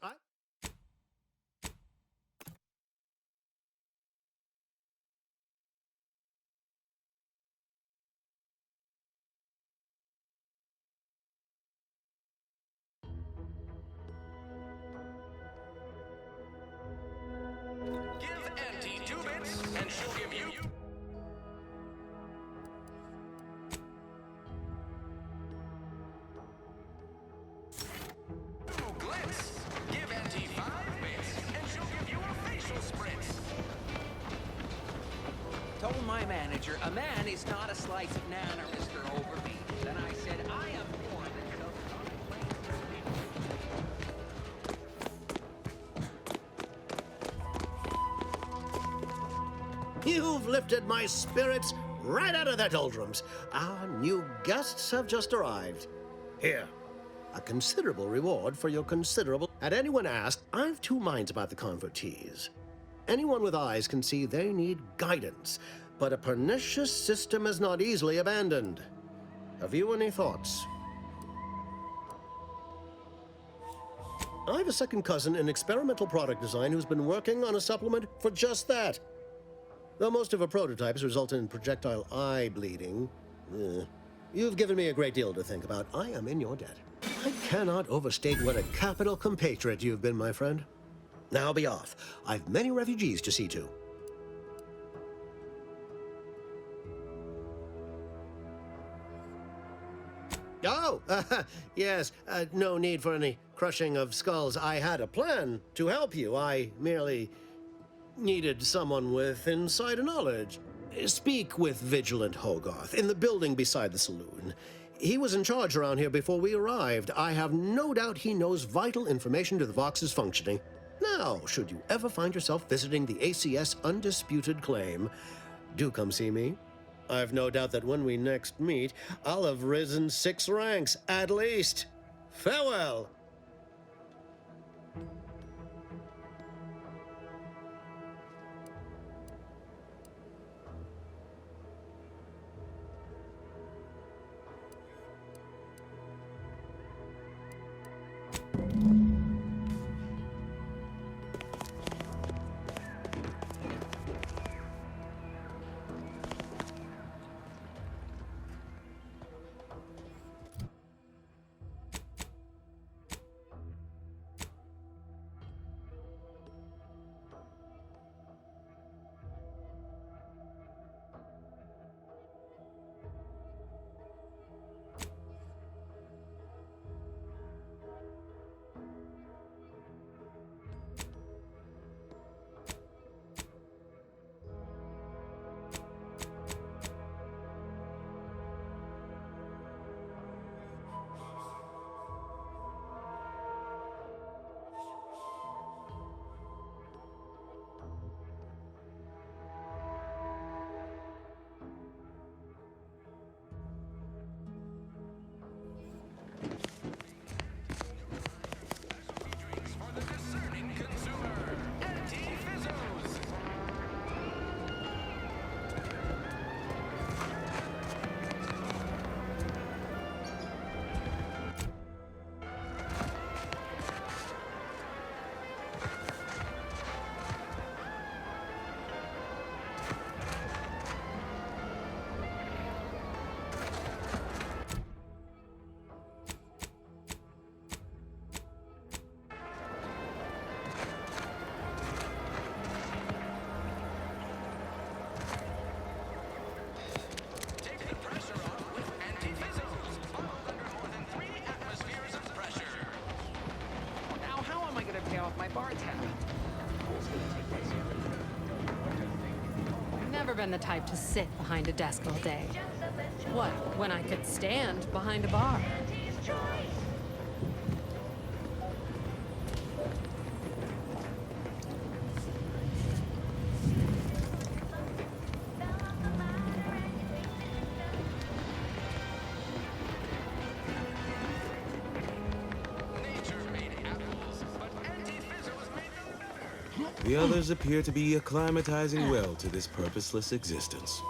Give Auntie 2 bits, and she'll give you... 2 glitz. Give Auntie 5 bits, and she'll give you a facial spritz. Told my manager, a man is not a slice of nanner, Mr. Overby. Then I said, I am more than You've lifted my spirits right out of their doldrums. Our new guests have just arrived. Here, a considerable reward for your considerable... Had anyone asked, I've 2 minds about the convertees. Anyone with eyes can see they need guidance, but a pernicious system is not easily abandoned. Have you any thoughts? I have a second cousin in experimental product design who's been working on a supplement for just that. Though most of her prototypes result in projectile eye bleeding, you've given me a great deal to think about. I am in your debt. I cannot overstate what a capital compatriot you've been, my friend. Now be off. I've many refugees to see to. Oh, yes, no need for any crushing of skulls. I had a plan to help you. I merely needed someone with insider knowledge. Speak with Vigilant Hogarth in the building beside the saloon. He was in charge around here before we arrived. I have no doubt he knows vital information to the Vox's functioning. Now, should you ever find yourself visiting the ACS Undisputed Claim, do come see me. I've no doubt that when we next meet, I'll have risen 6 ranks, at least. Farewell! my bar tab. I've never been the type to sit behind a desk all day. What, when I could stand behind a bar? The others appear to be acclimatizing well to this purposeless existence.